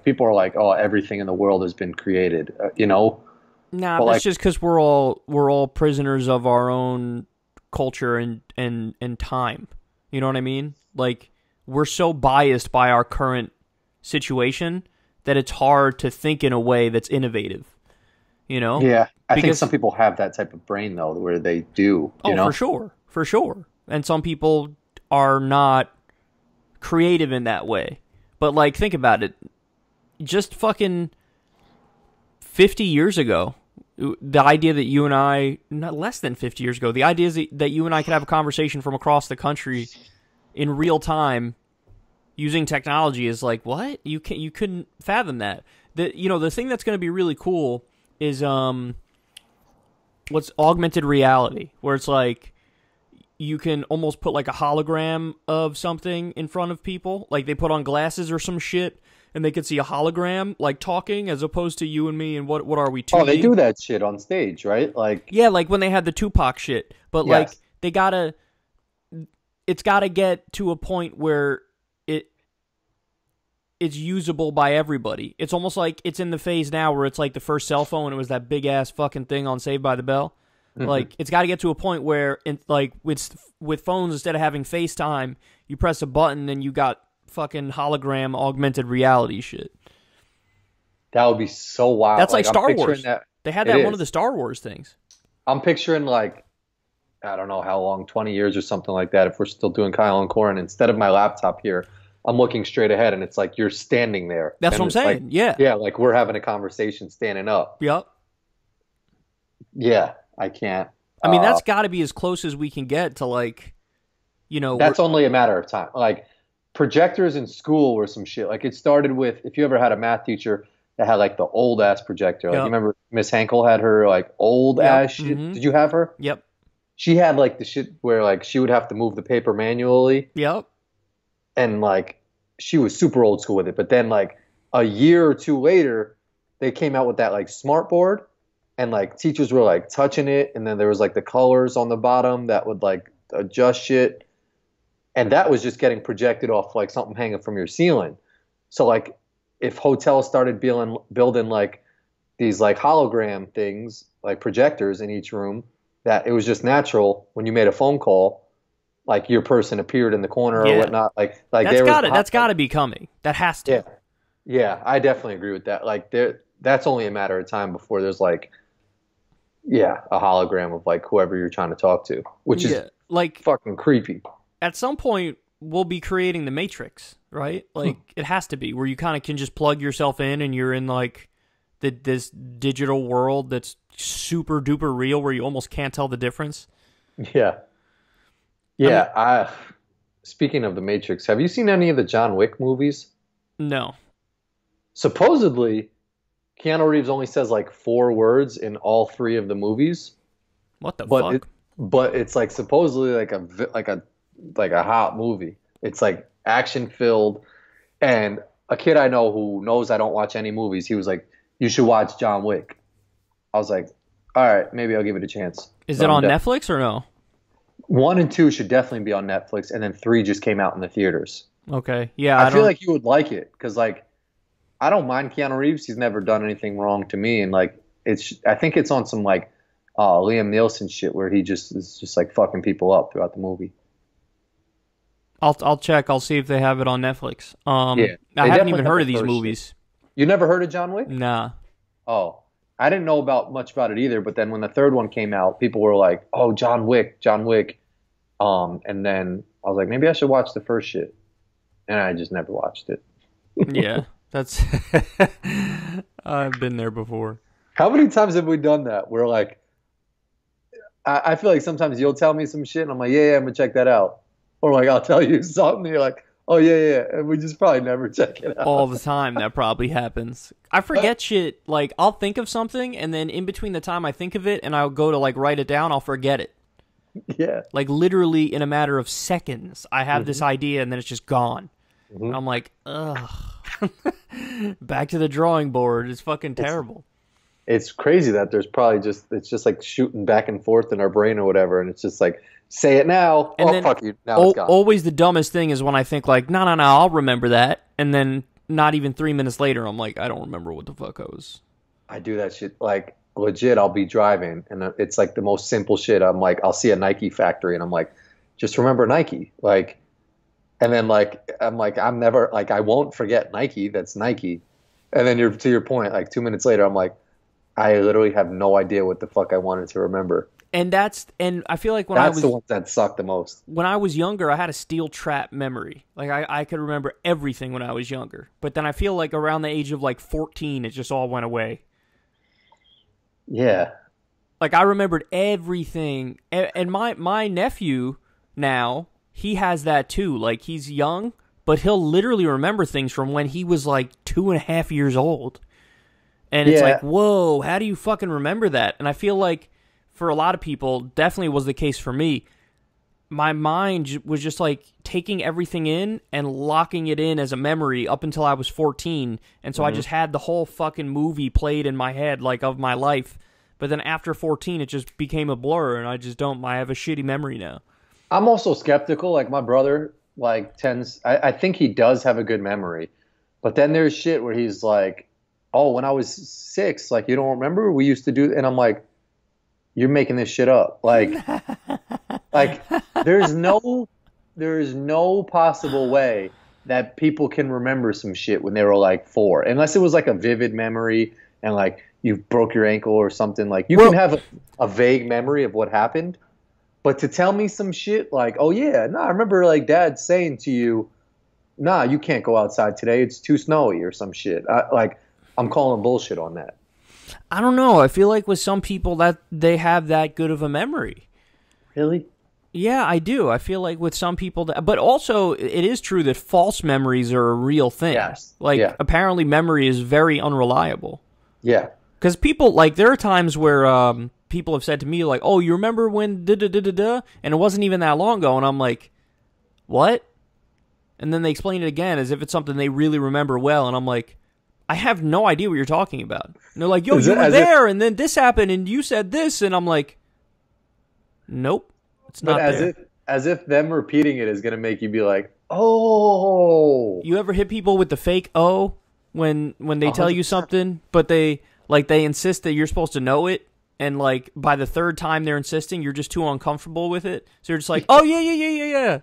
People are like, oh, everything in the world has been created, Nah, but that's just because we're all prisoners of our own culture and time. You know what I mean? We're so biased by our current situation that it's hard to think in a way that's innovative. You know? Yeah, I think some people have that type of brain though, where they do. For sure. and some people are not creative in that way. But, like, think about it. Just fucking 50 years ago, the idea that you and I, not less than 50 years ago, the idea is that you and I could have a conversation from across the country in real time using technology is like, what? You couldn't fathom that. The thing that's going to be really cool is what's augmented reality, where it's like you can almost put like a hologram of something in front of people. Like they put on glasses or some shit, and they could see a hologram like talking as opposed to you and me. And what are we? 2D? Oh, they do that shit on stage, right? Like yeah, like when they had the Tupac shit. But like it's gotta get to a point where it's usable by everybody. It's almost like it's in the phase now where it's like the first cell phone. It was that big ass fucking thing on Saved by the Bell. Mm-hmm. Like it's got to get to a point where, with phones, instead of having FaceTime, you press a button and you got fucking hologram augmented reality shit. That would be so wild. That's like Star Wars. They had that in one of the Star Wars things. I'm picturing like, I don't know how long, 20 years or something like that. If we're still doing Kyle and Corin, instead of my laptop here, I'm looking straight ahead, and it's like you're standing there. That's what I'm saying. Like, yeah. Yeah, like we're having a conversation standing up. Yep. Yeah, I can't. I mean, that's got to be as close as we can get to, like, That's only a matter of time. Like, projectors in school were some shit. Like, it started with, if you ever had a math teacher that had, like, the old-ass projector. Like, you remember Miss Hankel had her, like, old-ass shit? Mm-hmm. Did you have her? Yep. She had, like, the shit where, like, she would have to move the paper manually. Yep. And, like, she was super old school with it. But then, like, a year or two later, they came out with that, like, smart board. And, like, teachers were, like, touching it. And then there was, like, the colors on the bottom that would, like, adjust shit. And that was just getting projected off, like, something hanging from your ceiling. So, like, if hotels started building, like, these, like, hologram things, like projectors in each room, that it was just natural when you made a phone call, like your person appeared in the corner or whatnot. Like that's got to be coming. That has to. Yeah, I definitely agree with that. Like that's only a matter of time before there's like, a hologram of like whoever you're trying to talk to, which is like fucking creepy. At some point, we'll be creating the Matrix, right? Like it has to be where you kind of can just plug yourself in and you're in like this digital world that's super duper real, where you almost can't tell the difference. Yeah. Yeah, speaking of the Matrix, have you seen any of the John Wick movies? No. Supposedly, Keanu Reeves only says like 4 words in all 3 of the movies. What the fuck? But it's like supposedly like a hot movie. It's like action filled, and a kid I know who knows I don't watch any movies, he was like, "You should watch John Wick." I was like, "All right, maybe I'll give it a chance." Is it on Netflix or no? 1 and 2 should definitely be on Netflix, and then 3 just came out in the theaters. Okay, yeah. I feel like you would like it because, like, I don't mind Keanu Reeves. He's never done anything wrong to me, and like, I think it's on some like Liam Neeson shit where he just is just like fucking people up throughout the movie. I'll check. I'll see if they have it on Netflix. Yeah, I haven't even heard of these movies. Shit. You never heard of John Wick? Nah. Oh. I didn't know much about it either, but then when the 3rd one came out, people were like, "Oh, John Wick." And then I was like, maybe I should watch the first shit, and I just never watched it. Yeah, that's I've been there before. How many times have we done that? Where like, I feel like sometimes you'll tell me some shit, and I'm like, yeah, I'm gonna check that out, or like I'll tell you something, and you're like, oh yeah, and we just probably never check it out. All the time, that probably happens. I forget shit. Like I'll think of something, and then in between the time I think of it, and I'll go to like write it down, I'll forget it. Yeah. Like literally in a matter of seconds, I have this idea, and then it's just gone. Mm-hmm. And I'm like, ugh. Back to the drawing board. It's fucking terrible. It's crazy that there's probably it's just like shooting back and forth in our brain or whatever, and it's just like, say it now. And then, fuck you. Now it's gone. Always the dumbest thing is when I think like, no, I'll remember that. And then not even 3 minutes later, I'm like, I don't remember what the fuck I was. I do that shit. Like, legit, I'll be driving, and it's like the most simple shit. I'm like, I'll see a Nike factory, and I'm like, just remember Nike. Like, and then like, I'm never, like, I won't forget Nike. That's Nike. And then to your point, like 2 minutes later, I'm like, I literally have no idea what the fuck I wanted to remember. And I feel like That's the ones that suck the most. when I was younger, I had a steel trap memory. Like I could remember everything when I was younger. But then I feel like around the age of like 14, it just all went away. Yeah. Like I remembered everything. And my nephew now, he has that too. Like he's young, but he'll literally remember things from when he was like 2.5 years old. And it's like, whoa, how do you fucking remember that? And I feel like for a lot of people, definitely was the case for me. My mind was just like taking everything in and locking it in as a memory up until I was 14. And so I just had the whole fucking movie played in my head, like of my life. But then after 14, it just became a blur, and I have a shitty memory now. I'm also skeptical. Like my brother, like I think he does have a good memory. But then there's shit where he's like, oh, when I was 6, like, you don't remember? We used to do, and I'm like, you're making this shit up. Like, there's no possible way that people can remember some shit when they were like 4, unless it was like a vivid memory and like you broke your ankle or something. Like you can have a vague memory of what happened, but to tell me some shit like, oh yeah, no, I remember like dad saying to you, nah, you can't go outside today. It's too snowy or some shit. I'm calling bullshit on that. I don't know. I feel like with some people that they have that good of a memory. Really? Yeah, I do. I feel like with some people but also it is true that false memories are a real thing. Yes. Like apparently memory is very unreliable. Yeah. Because people, like, there are times where people have said to me, like, oh, you remember when da-da-da-da-da? And it wasn't even that long ago. And I'm like, what? And then they explain it again as if it's something they really remember well. And I'm like, I have no idea what you're talking about. And they're like, yo, you were there, and then this happened, and you said this. And I'm like, nope, it's not there. As if them repeating it is going to make you be like, oh. You ever hit people with the fake oh when they tell you something, but they insist that you're supposed to know it, and like by the third time they're insisting, you're just too uncomfortable with it, so you're just like, oh yeah.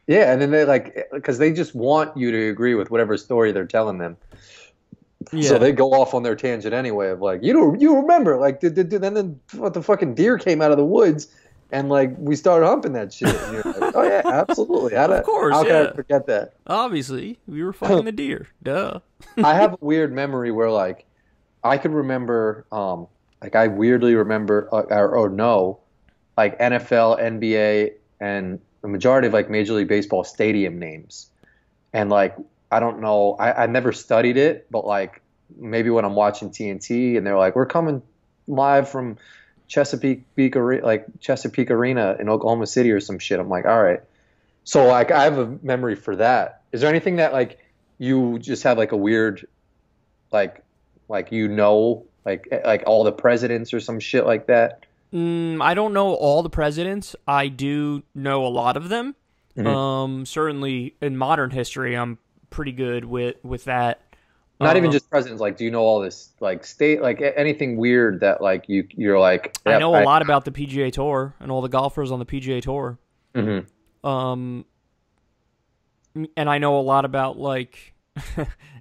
Yeah, and then they like, because they just want you to agree with whatever story they're telling them. Yeah. So they go off on their tangent anyway of like, you remember, like, then what, the fucking deer came out of the woods, and like we started humping that shit. And you're like, oh yeah, absolutely. Of course, how can I forget that? Obviously, we were fucking the deer. Duh. I have a weird memory where like I could remember, like I weirdly remember or know, like NFL, NBA, and the majority of like Major League Baseball stadium names, and like I don't know, I never studied it, but like maybe when I'm watching TNT and they're like, we're coming live from Chesapeake Arena in Oklahoma City or some shit, I'm like, all right. So like I have a memory for that. Is there anything that like you just have like a weird like all the presidents or some shit like that? I don't know all the presidents. I do know a lot of them. Mm-hmm. Certainly in modern history, I'm pretty good with that. Not even just presidents. Like, do you know all this like state, like anything weird that like you're like? Yep, I know a lot about the PGA Tour and all the golfers on the PGA Tour. Mm-hmm. And I know a lot about like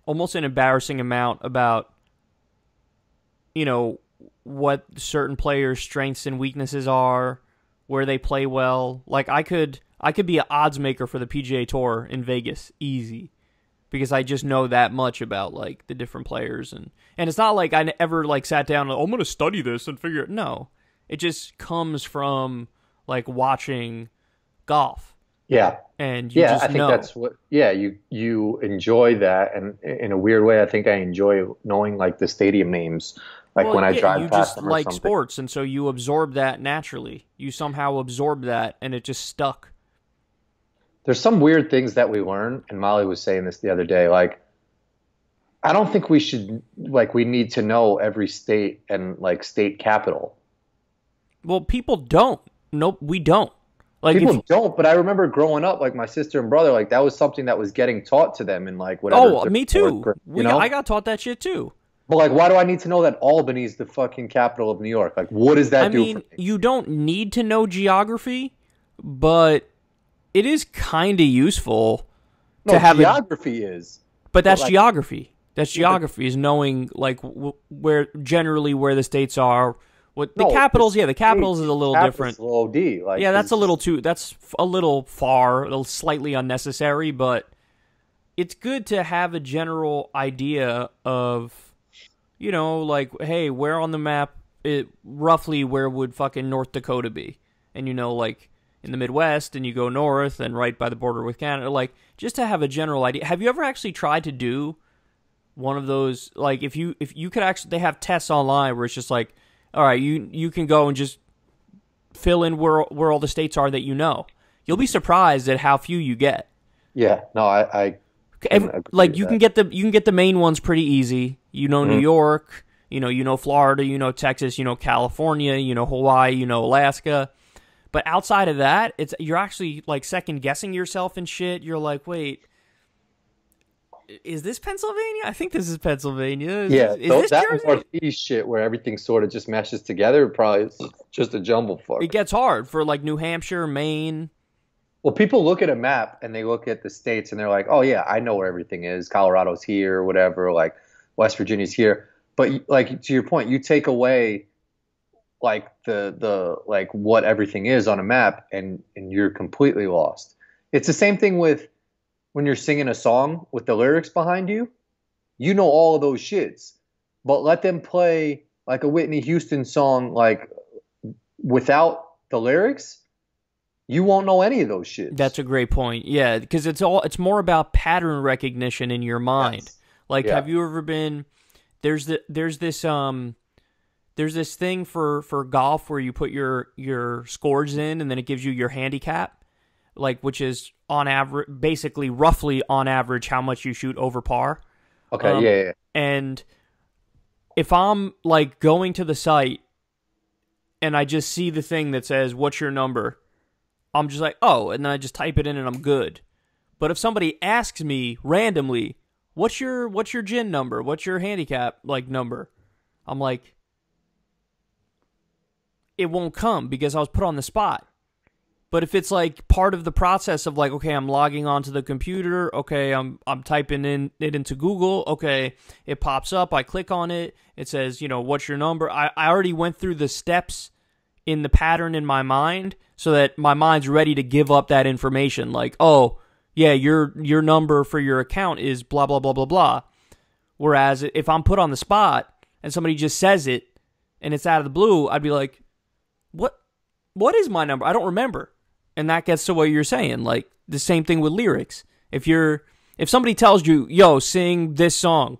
almost an embarrassing amount about, you know, what certain players' strengths and weaknesses are, where they play well. Like I could be an odds maker for the PGA Tour in Vegas, easy, because I just know that much about like the different players, and it's not like I ever like sat down and I'm going to study this and figure it. No, it just comes from like watching golf. Yeah. And you just I think know. That's what. Yeah, you enjoy that, and in a weird way, I think I enjoy knowing like the stadium names. Like when I drive past them or something. You just like sports, and so you absorb that naturally. You somehow absorb that, and it just stuck. There's some weird things that we learn, and Molly was saying this the other day. Like, I don't think we should, like, we need to know every state and like state capital. Well, people don't. Nope, we don't. Like people don't, but I remember growing up, like my sister and brother, like that was something that was getting taught to them in like whatever. Oh, me too. I got taught that shit too. But like, why do I need to know that Albany's the fucking capital of New York? Like, what does that do for me? You don't need to know geography, but it is kind of useful to have geography is. But that's like, geography. That's geography is knowing like where the states are, What the No, Capitals? Yeah, the Capitals is a little different. OD. Like, Yeah, that's a little too. That's a little far, a little slightly unnecessary, but it's good to have a general idea of, you know, like, hey, where on the map, roughly where would fucking North Dakota be? And, you know, like in the Midwest, and you go north and right by the border with Canada, like just to have a general idea. Have you ever actually tried to do one of those? Like, if you could actually, they have tests online where it's just like, all right, you can go and just fill in where all the states are that you know. You'll be surprised at how few you get. Yeah, no, I like you can get the main ones pretty easy. You know, New York, you know Florida, you know Texas, you know California, you know Hawaii, you know Alaska. But outside of that, you're actually like second guessing yourself and shit. You're like, wait, is this Pennsylvania? I think this is Pennsylvania. Is this that Jersey? Northeast shit where everything sort of just meshes together probably is just a jumble fuck. It gets hard for like New Hampshire, Maine. Well, people look at a map and they look at the states and they're like, oh yeah, I know where everything is. Colorado's here, whatever. Like West Virginia's here. But like to your point, you take away like the like what everything is on a map and you're completely lost. It's the same thing with when you're singing a song with the lyrics behind you. You know all of those shits, but let them play like a Whitney Houston song like without the lyrics, you won't know any of those shits. This great point. Yeah, because it's more about pattern recognition in your mind. Yes. Like, have you ever been? There's this thing for golf where you put your scores in and then it gives you your handicap, like, which is on average, basically roughly on average how much you shoot over par. Okay, yeah. And if I'm like going to the site and I just see the thing that says what's your number, I'm just like, oh, and then I just type it in and I'm good. But if somebody asks me randomly, what's your gin number? What's your handicap like number? I'm like, it won't come because I was put on the spot. But if it's like part of the process of like, okay, I'm logging onto the computer, okay, I'm typing it into Google, okay, it pops up, I click on it, it says, you know, what's your number? I already went through the steps in the pattern in my mind so that my mind's ready to give up that information. Like, oh, yeah, your number for your account is blah, blah, blah, blah, blah. Whereas if I'm put on the spot and somebody just says it and it's out of the blue, I'd be like, what is my number? I don't remember. And that gets to what you're saying. Like, the same thing with lyrics. If somebody tells you, yo, sing this song,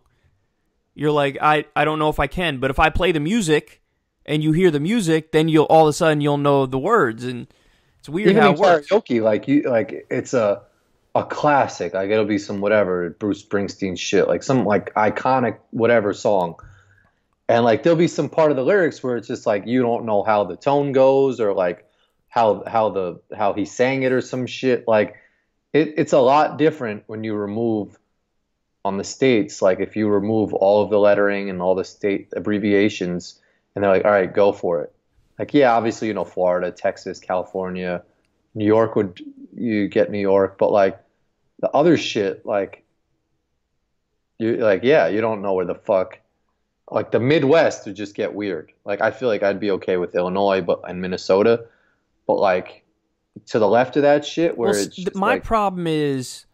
you're like, I don't know if I can. But if I play the music and you hear the music, then all of a sudden you'll know the words. And it's weird even how it works. Karaoke, it's a classic. Like, it'll be some whatever Bruce Springsteen shit, like some like iconic whatever song. And like there'll be some part of the lyrics where it's just like you don't know how the tone goes or like how he sang it or some shit. Like it's a lot different when you remove on the states. Like if you remove all of the lettering and all the state abbreviations, and they're like, all right, go for it. Like, yeah, obviously, you know, Florida, Texas, California, New York you get New York, but like the other shit, like you like, yeah, you don't know where the fuck. Like the Midwest would just get weird. Like I feel like I'd be okay with Illinois, and Minnesota, but like to the left of that shit, where it's just my problem is,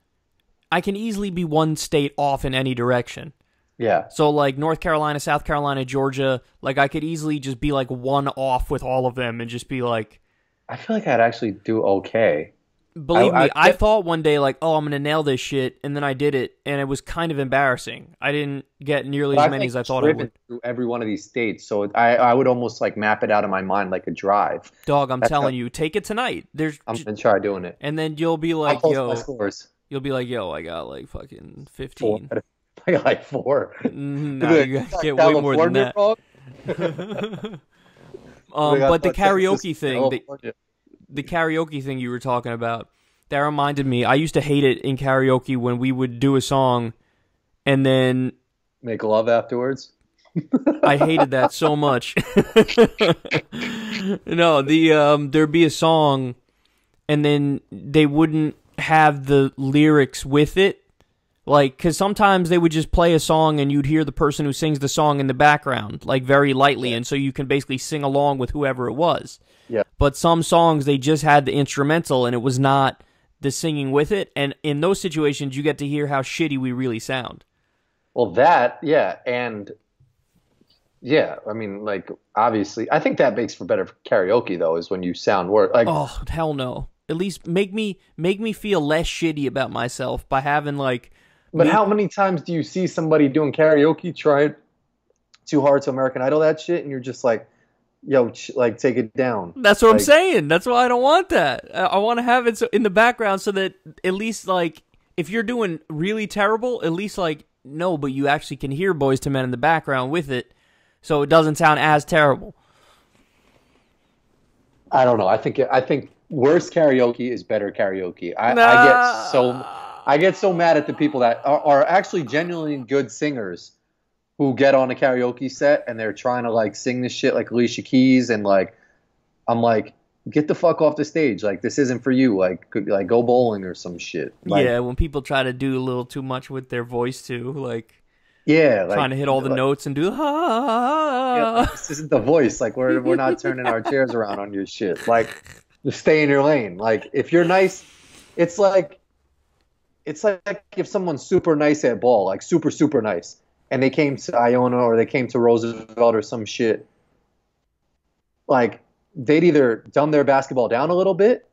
I can easily be one state off in any direction. Yeah. So like North Carolina, South Carolina, Georgia, like I could easily just be like one off with all of them and just be like. I feel like I'd actually do okay. Believe me, I thought one day like, oh, I'm gonna nail this shit, and then I did it, and it was kind of embarrassing. I didn't get nearly as many as I thought I would. Through every one of these states, so I would almost like map it out in my mind like a drive. Dog, I'm telling you, take it tonight. I'm gonna try doing it, and then you'll be like, yo, you'll be like, yo, I got like fucking 15. I got like 4. No, you get way more than that. But the karaoke thing. The karaoke thing you were talking about, that reminded me, I used to hate it in karaoke when we would do a song and then make love afterwards. I hated that so much. No, there'd be a song and then they wouldn't have the lyrics with it. Like, because sometimes they would just play a song and you'd hear the person who sings the song in the background, like, very lightly, and so you can basically sing along with whoever it was. Yeah. But some songs, they just had the instrumental, and it was not the singing with it, and in those situations, you get to hear how shitty we really sound. Well, that, yeah, and yeah, I mean, like, obviously, I think that makes for better karaoke, though, is when you sound worse. Like, oh, hell no. At least make me feel less shitty about myself by having, like... But how many times do you see somebody doing karaoke, try Too Hard to American Idol that shit, and you're just like, yo, like, take it down. That's what I'm saying. That's why I don't want that. I want to have it in the background so that at least, like, if you're doing really terrible, at least, like, no, but you actually can hear Boyz II Men in the background with it, so it doesn't sound as terrible. I don't know. I think worse karaoke is better karaoke. I get so mad at the people that are actually genuinely good singers who get on a karaoke set and they're trying to, like, sing this shit like Alicia Keys, and, like, I'm like, get the fuck off the stage. Like, this isn't for you. Like go bowling or some shit. Like, yeah, when people try to do a little too much with their voice too, like, yeah, like, trying to hit all the notes and do yeah, this isn't the voice. Like, we're not turning our chairs around on your shit. Like, just stay in your lane. Like, if you're nice, it's like if someone's super nice at ball, like super, super nice, and they came to Iona or they came to Roosevelt or some shit, like, they'd either dumb their basketball down a little bit,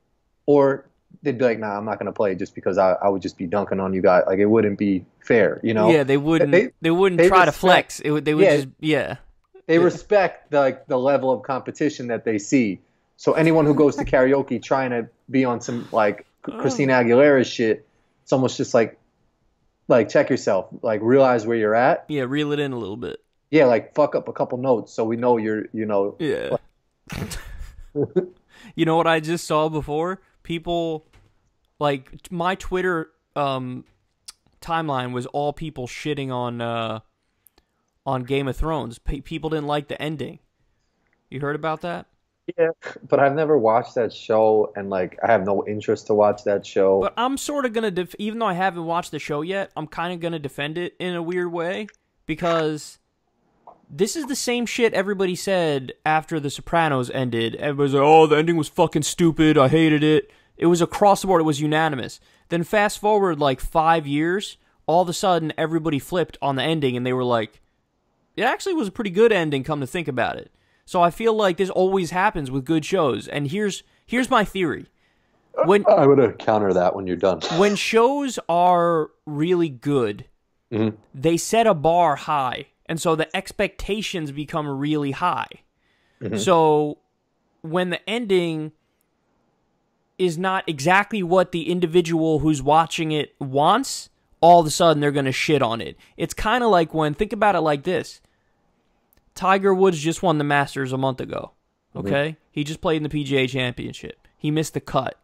or they'd be like, nah, I'm not going to play just because I would just be dunking on you guys. Like, it wouldn't be fair, you know? Yeah, they wouldn't try to flex. They would just, yeah. They respect the level of competition that they see. So anyone who goes to karaoke trying to be on some, like, Christina Aguilera shit, it's almost just like check yourself, like, realize where you're at. Yeah, reel it in a little bit. Yeah, like, fuck up a couple notes so we know you're, you know. Yeah. You know what I just saw before? People, like, my Twitter timeline was all people shitting on Game of Thrones. People didn't like the ending. You heard about that? Yeah, but I've never watched that show, and, like, I have no interest to watch that show. But I'm sort of going to, even though I haven't watched the show yet, I'm kind of going to defend it in a weird way, because this is the same shit everybody said after The Sopranos ended. Everybody's like, oh, the ending was fucking stupid, I hated it. It was across the board, it was unanimous. Then fast forward, like, 5 years, all of a sudden, everybody flipped on the ending, and they were like, it actually was a pretty good ending, come to think about it. So I feel like this always happens with good shows. And here's my theory. When I'm going to counter that when you're done. When shows are really good, they set a bar high. And so the expectations become really high. So when the ending is not exactly what the individual who's watching it wants, all of a sudden they're going to shit on it. It's kind of like think about it like this. Tiger Woods just won the Masters a month ago, okay? He just played in the PGA Championship. He missed the cut.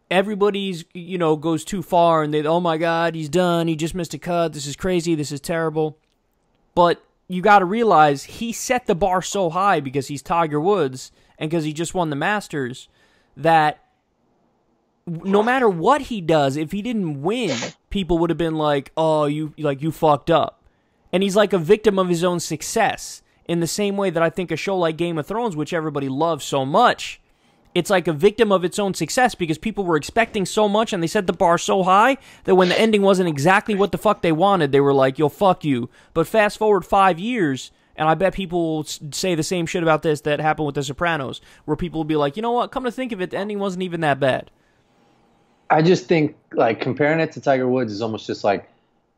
Everybody's, goes too far, and oh my God, he's done. He just missed a cut. This is crazy. This is terrible. But you got to realize he set the bar so high because he's Tiger Woods and because he just won the Masters that no matter what he does, if he didn't win, people would have been like, oh, you fucked up. And he's like a victim of his own success in the same way that I think a show like Game of Thrones, which everybody loves so much, it's like a victim of its own success because people were expecting so much and they set the bar so high that when the ending wasn't exactly what the fuck they wanted, they were like, yo, fuck you. But fast forward 5 years, and I bet people will say the same shit about this that happened with The Sopranos, where people will be like, you know what, come to think of it, the ending wasn't even that bad. I just think, like, comparing it to Tiger Woods is almost just like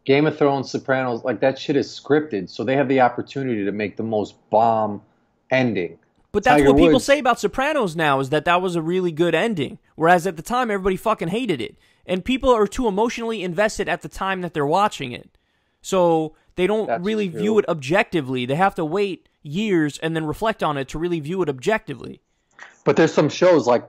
Game of Thrones, Sopranos, like, that shit is scripted, so they have the opportunity to make the most bomb ending. But that's what people say about Sopranos now, is that was a really good ending, whereas at the time, everybody fucking hated it. And people are too emotionally invested at the time that they're watching it. So they don't really view it objectively. They have to wait years and then reflect on it to really view it objectively. But there's some shows like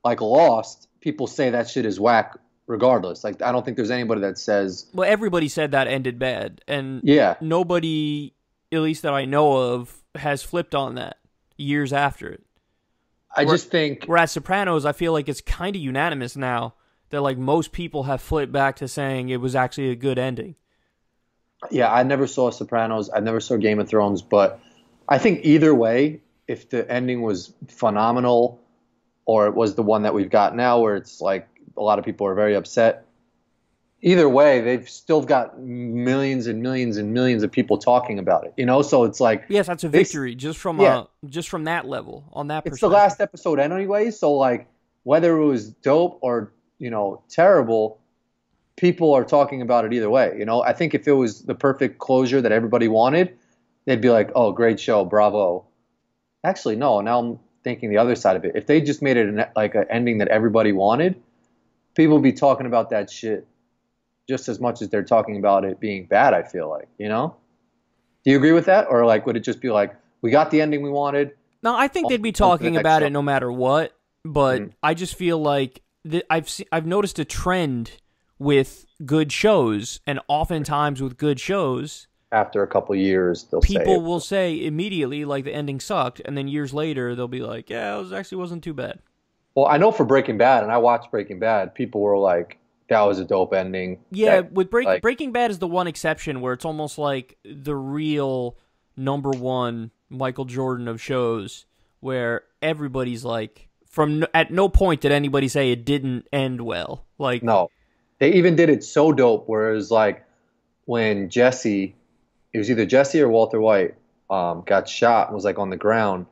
Lost, people say that shit is whack regardless. Like, I don't think there's anybody that says... Well, everybody said that ended bad. And yeah, nobody, at least that I know of, has flipped on that years after it. I just think... Whereas Sopranos, I feel like it's kind of unanimous now that like most people have flipped back to saying it was actually a good ending. Yeah, I never saw Sopranos. I never saw Game of Thrones, but I think either way, if the ending was phenomenal or it was the one that we've got now where it's like a lot of people are very upset, either way, they've still got millions and millions and millions of people talking about it, you know? So it's like, yes, that's a victory just from that level on that perspective. It's the last episode anyway, so like whether it was dope or, you know, terrible, people are talking about it either way, you know? I think if it was the perfect closure that everybody wanted, they'd be like, "Oh, great show, bravo." Actually, no, now I'm thinking the other side of it. If they just made it like an ending that everybody wanted, people would be talking about that shit just as much as they're talking about it being bad, I feel like, you know? Do you agree with that? Or like, would it just be like, we got the ending we wanted? No, I think they'd be talking about it no matter what, but I just feel like I've noticed a trend with good shows, and oftentimes with good shows, after a couple years, people will say immediately, like, the ending sucked, and then years later, they'll be like, yeah, it actually wasn't too bad. Well, I know for Breaking Bad, and I watched Breaking Bad, people were like, that was a dope ending. Yeah, with Breaking Bad is the one exception where it's almost like the real #1 Michael Jordan of shows, where everybody's like, at no point did anybody say it didn't end well. Like, no, they even did it so dope, where it was like when Jesse, it was either Jesse or Walter White, got shot and was like on the ground,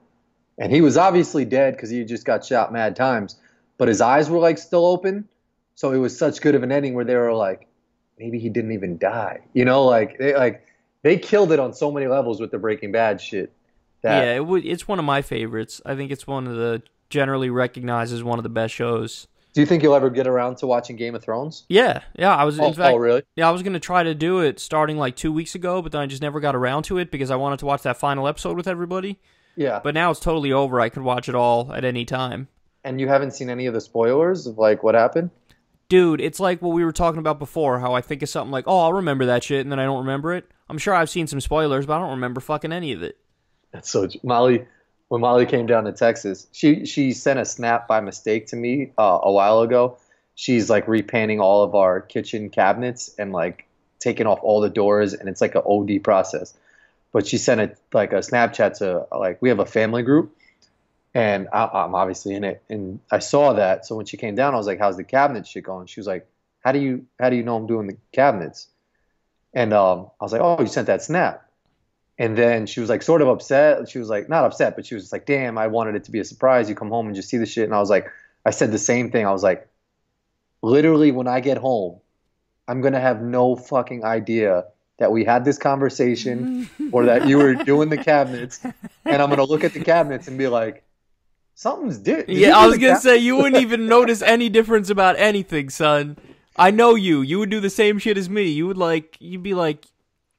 and he was obviously dead because he just got shot mad times, but his eyes were like still open. So it was such good of an ending where they were like, maybe he didn't even die. You know, like they killed it on so many levels with the Breaking Bad shit. It's one of my favorites. I think it's one of the generally recognized as one of the best shows. Do you think you'll ever get around to watching Game of Thrones? Yeah. I was in fact. Oh, really? Yeah, I was gonna try to do it starting like 2 weeks ago, but then I just never got around to it because I wanted to watch that final episode with everybody. Yeah. But now it's totally over. I could watch it all at any time. And you haven't seen any of the spoilers of like what happened? Dude, it's like what we were talking about before, how I think of something like, oh, I'll remember that shit, and then I don't remember it. I'm sure I've seen some spoilers, but I don't remember fucking any of it. That's so... When Molly came down to Texas, she sent a snap by mistake to me a while ago. She's like repainting all of our kitchen cabinets and like taking off all the doors, and it's like an OD process. But she sent a Snapchat to, like, we have a family group, and I'm obviously in it, and I saw that. So when she came down, I was like, "How's the cabinet shit going?" She was like, "How do you know I'm doing the cabinets?" And I was like, "Oh, you sent that snap." And then she was like, sort of upset. She was like, not upset, but she was just like, "Damn, I wanted it to be a surprise. You come home and just see the shit." And I was like, I said the same thing. I was like, literally, when I get home, I'm gonna have no fucking idea that we had this conversation or that you were doing the cabinets, and I'm gonna look at the cabinets and be like, something's different. Yeah, I was going to say, you wouldn't even notice any difference about anything, son. I know you. You would do the same shit as me. You'd be like,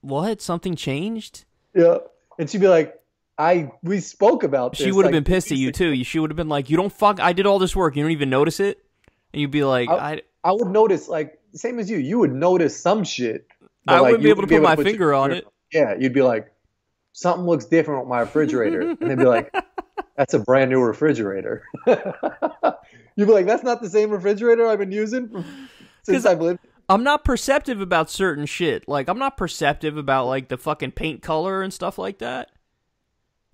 what? Something changed? Yeah. And she'd be like, we spoke about this. She would have been pissed at you, too. She would have been like, I did all this work. You don't even notice it? And you'd be like, I would notice, like, same as you. You would notice some shit. I wouldn't be able to put my finger on it. Yeah. You'd be like, something looks different with my refrigerator. And they'd be like, that's a brand new refrigerator. You'd be like, that's not the same refrigerator I've been using since I've lived. I'm not perceptive about certain shit. Like, I'm not perceptive about, like, the fucking paint color and stuff like that.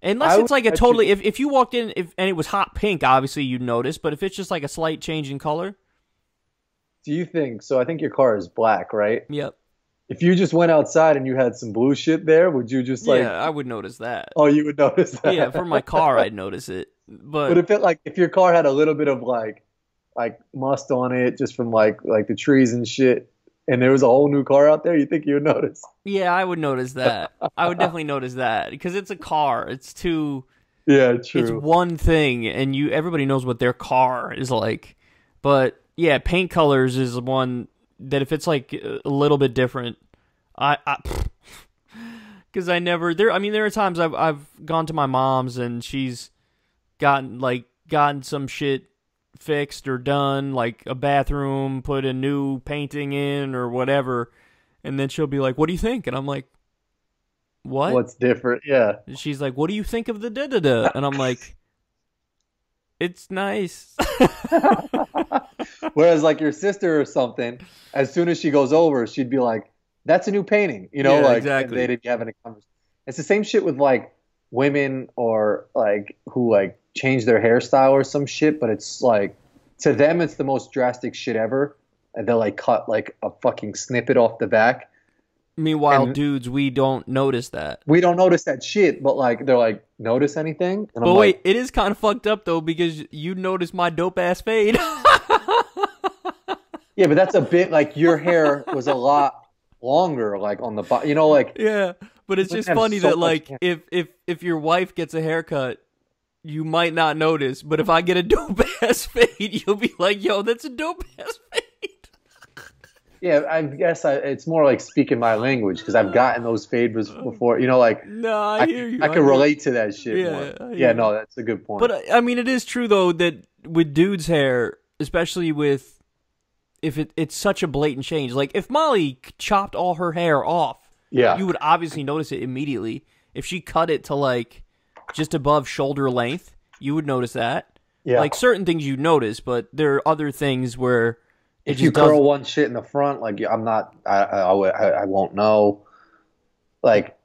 Unless it's like a totally... If you walked in and it was hot pink, obviously you'd notice. But if it's just like a slight change in color... Do you think... So I think your car is black, right? Yep. If you just went outside and you had some blue shit there, would you just like... Yeah, I would notice that. Oh, you would notice that? Yeah, for my car, I'd notice it. But if your car had a little bit of like must on it just from like the trees and shit, and there was a whole new car out there, you think you would notice? Yeah, I would notice that. I would definitely notice that because it's a car. It's too... Yeah, true. It's one thing, and everybody knows what their car is like. But yeah, paint colors is one... that if it's like a little bit different, because there are times I've gone to my mom's and she's gotten some shit fixed or done, like a bathroom, put a new painting in or whatever, and then she'll be like, "What do you think?" And I'm like, "What? What's different?" Yeah. And she's like, "What do you think of the da-da-da?" And I'm like, "It's nice." Whereas like your sister or something, as soon as she goes over, she'd be like, "That's a new painting," Yeah, like, and exactly. they didn't have any conversation. It's the same shit with like women or like who like change their hairstyle or some shit, but it's like to them it's the most drastic shit ever, and they'll like cut like a fucking snippet off the back, Meanwhile, and dudes, we don't notice that. we don't notice that shit, but like they're like, "Notice anything?" And I'm But wait, like, it is kind of fucked up though because you noticed my dope ass fade. "Yeah, but that's a bit like your hair was a lot longer, like on the bottom, like." Yeah, but it's Women just have funny so that much like hair. if your wife gets a haircut, you might not notice, but if I get a dope ass fade, you'll be like, "Yo, that's a dope ass fade." Yeah, I guess it's more like speaking my language because I've gotten those fades before. Like No, I I hear you. I can relate to that shit Yeah, more. I hear Yeah, you. no, that's a good point. But I mean, it is true though that with dudes' hair, especially with if it's such a blatant change. Like if Molly chopped all her hair off, Yeah, you would obviously notice it immediately. If she cut it to like just above shoulder length, you would notice that. yeah. Like certain things you notice, but there are other things where it If you just does. curl one shit in the front, like I'm not, I won't know. Like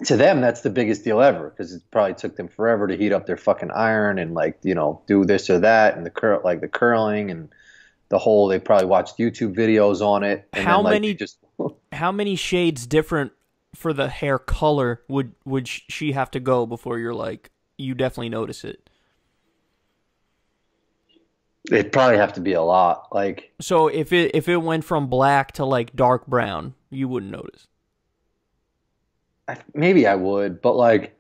to them, that's the biggest deal ever because it probably took them forever to heat up their fucking iron and like do this or that and the curling and the whole. They probably watched YouTube videos on it and How then like many? they just. How many shades different for the hair color would she have to go before you're like you definitely notice it? It'd probably have to be a lot. Like So if it went from black to like dark brown, you wouldn't notice. maybe I would, but like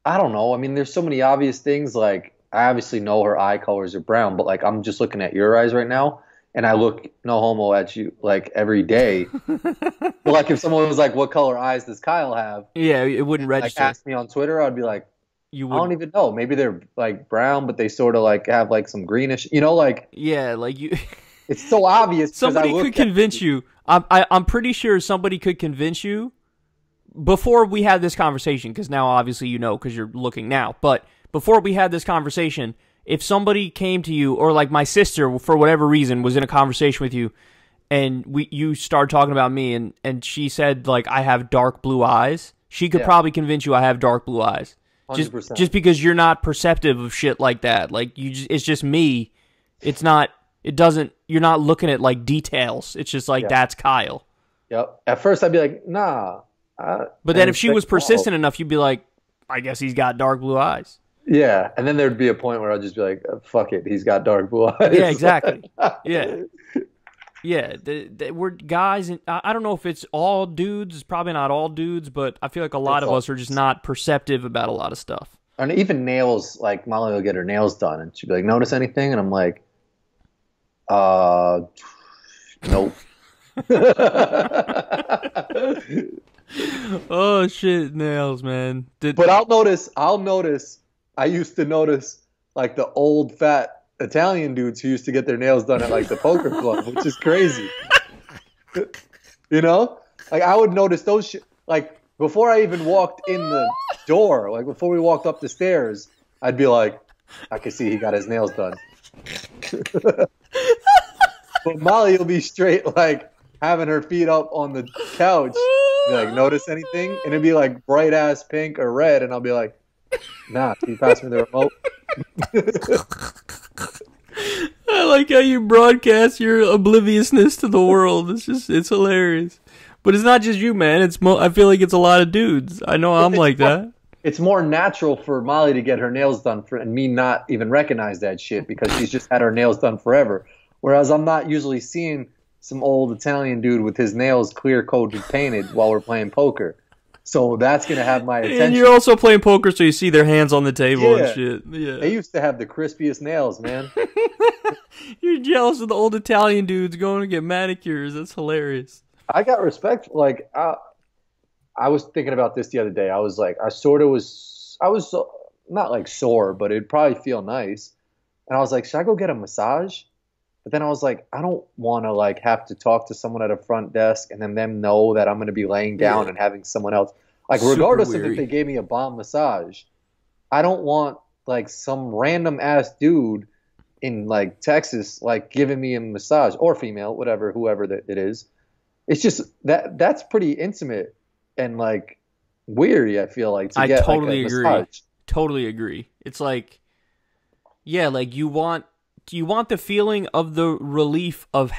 I don't know. I mean, there's so many obvious things. Like I obviously know her eye colors are brown, but like I'm just looking at your eyes right now, and I look no homo at you like every day. But like if someone was like, "What color eyes does Kyle have?" Yeah, it wouldn't Like register. ask me on Twitter, I'd be like, You I don't would. even know. Maybe they're like brown, but they sort of like have like some greenish. Like Yeah, like you. it's so obvious because I Somebody could looked at convince you. I'm pretty sure somebody could convince you before we had this conversation, because now obviously you know because you're looking now. But before we had this conversation, if somebody came to you, or like my sister for whatever reason was in a conversation with you, and you started talking about me, and she said like I have dark blue eyes, she could Yeah. probably convince you I have dark blue eyes. Just 100%. just because you're not perceptive of shit like that. Like it's just me. It's not. It doesn't. You're not looking at like details. It's just like Yeah. that's Kyle. Yep. At first, I'd be like, nah. But then And if she it's was like, persistent enough, you'd be like, I guess he's got dark blue eyes. yeah, and then there'd be a point where I'd just be like, "Fuck it, he's got dark blue eyes." Yeah, exactly. Yeah. Yeah, we're guys, and I don't know if it's all dudes. It's probably not all dudes, but I feel like a lot It's of all us are just not perceptive about a lot of stuff. And even nails, like Molly will get her nails done, and she'd be like, "Notice anything?" And I'm like, nope." Oh shit, nails, man. But I'll notice. I used to notice like the old fat Italian dudes who used to get their nails done at like the poker club, which is crazy. Like I would notice those shit. Like before I even walked in the door, like before we walked up the stairs, I'd be like, I can see he got his nails done. But Molly will be straight like having her feet up on the couch. Be like, notice anything? And it'd be like bright ass pink or red, and I'll be like, nah, can you pass me the remote? I like how you broadcast your obliviousness to the world. It's hilarious. But it's not just you, man. I feel like it's a lot of dudes. I know I'm like that. It's more natural for Molly to get her nails done and me not even recognize that shit because she's just had her nails done forever. Whereas I'm not usually seeing some old Italian dude with his nails clear coated painted while we're playing poker. So that's going to have my attention. And you're also playing poker, so you see their hands on the table and shit. Yeah. They used to have the crispiest nails, man. You're jealous of the old Italian dudes going to get manicures. That's hilarious. I got respect. Like, I was thinking about this the other day. I was like, I was not like sore, but it'd probably feel nice. And I was like, should I go get a massage? But then I was like, I don't want to like have to talk to someone at a front desk and then them know that I'm going to be laying down and having someone else. Like, regardless of if they gave me a bomb massage, I don't want like some random ass dude in like Texas, like giving me a massage, or female, whatever, whoever that it is. It's just that's pretty intimate and like weird. I feel like to I get like a totally agree. massage. Totally agree. It's like, yeah, like you want the feeling of the relief of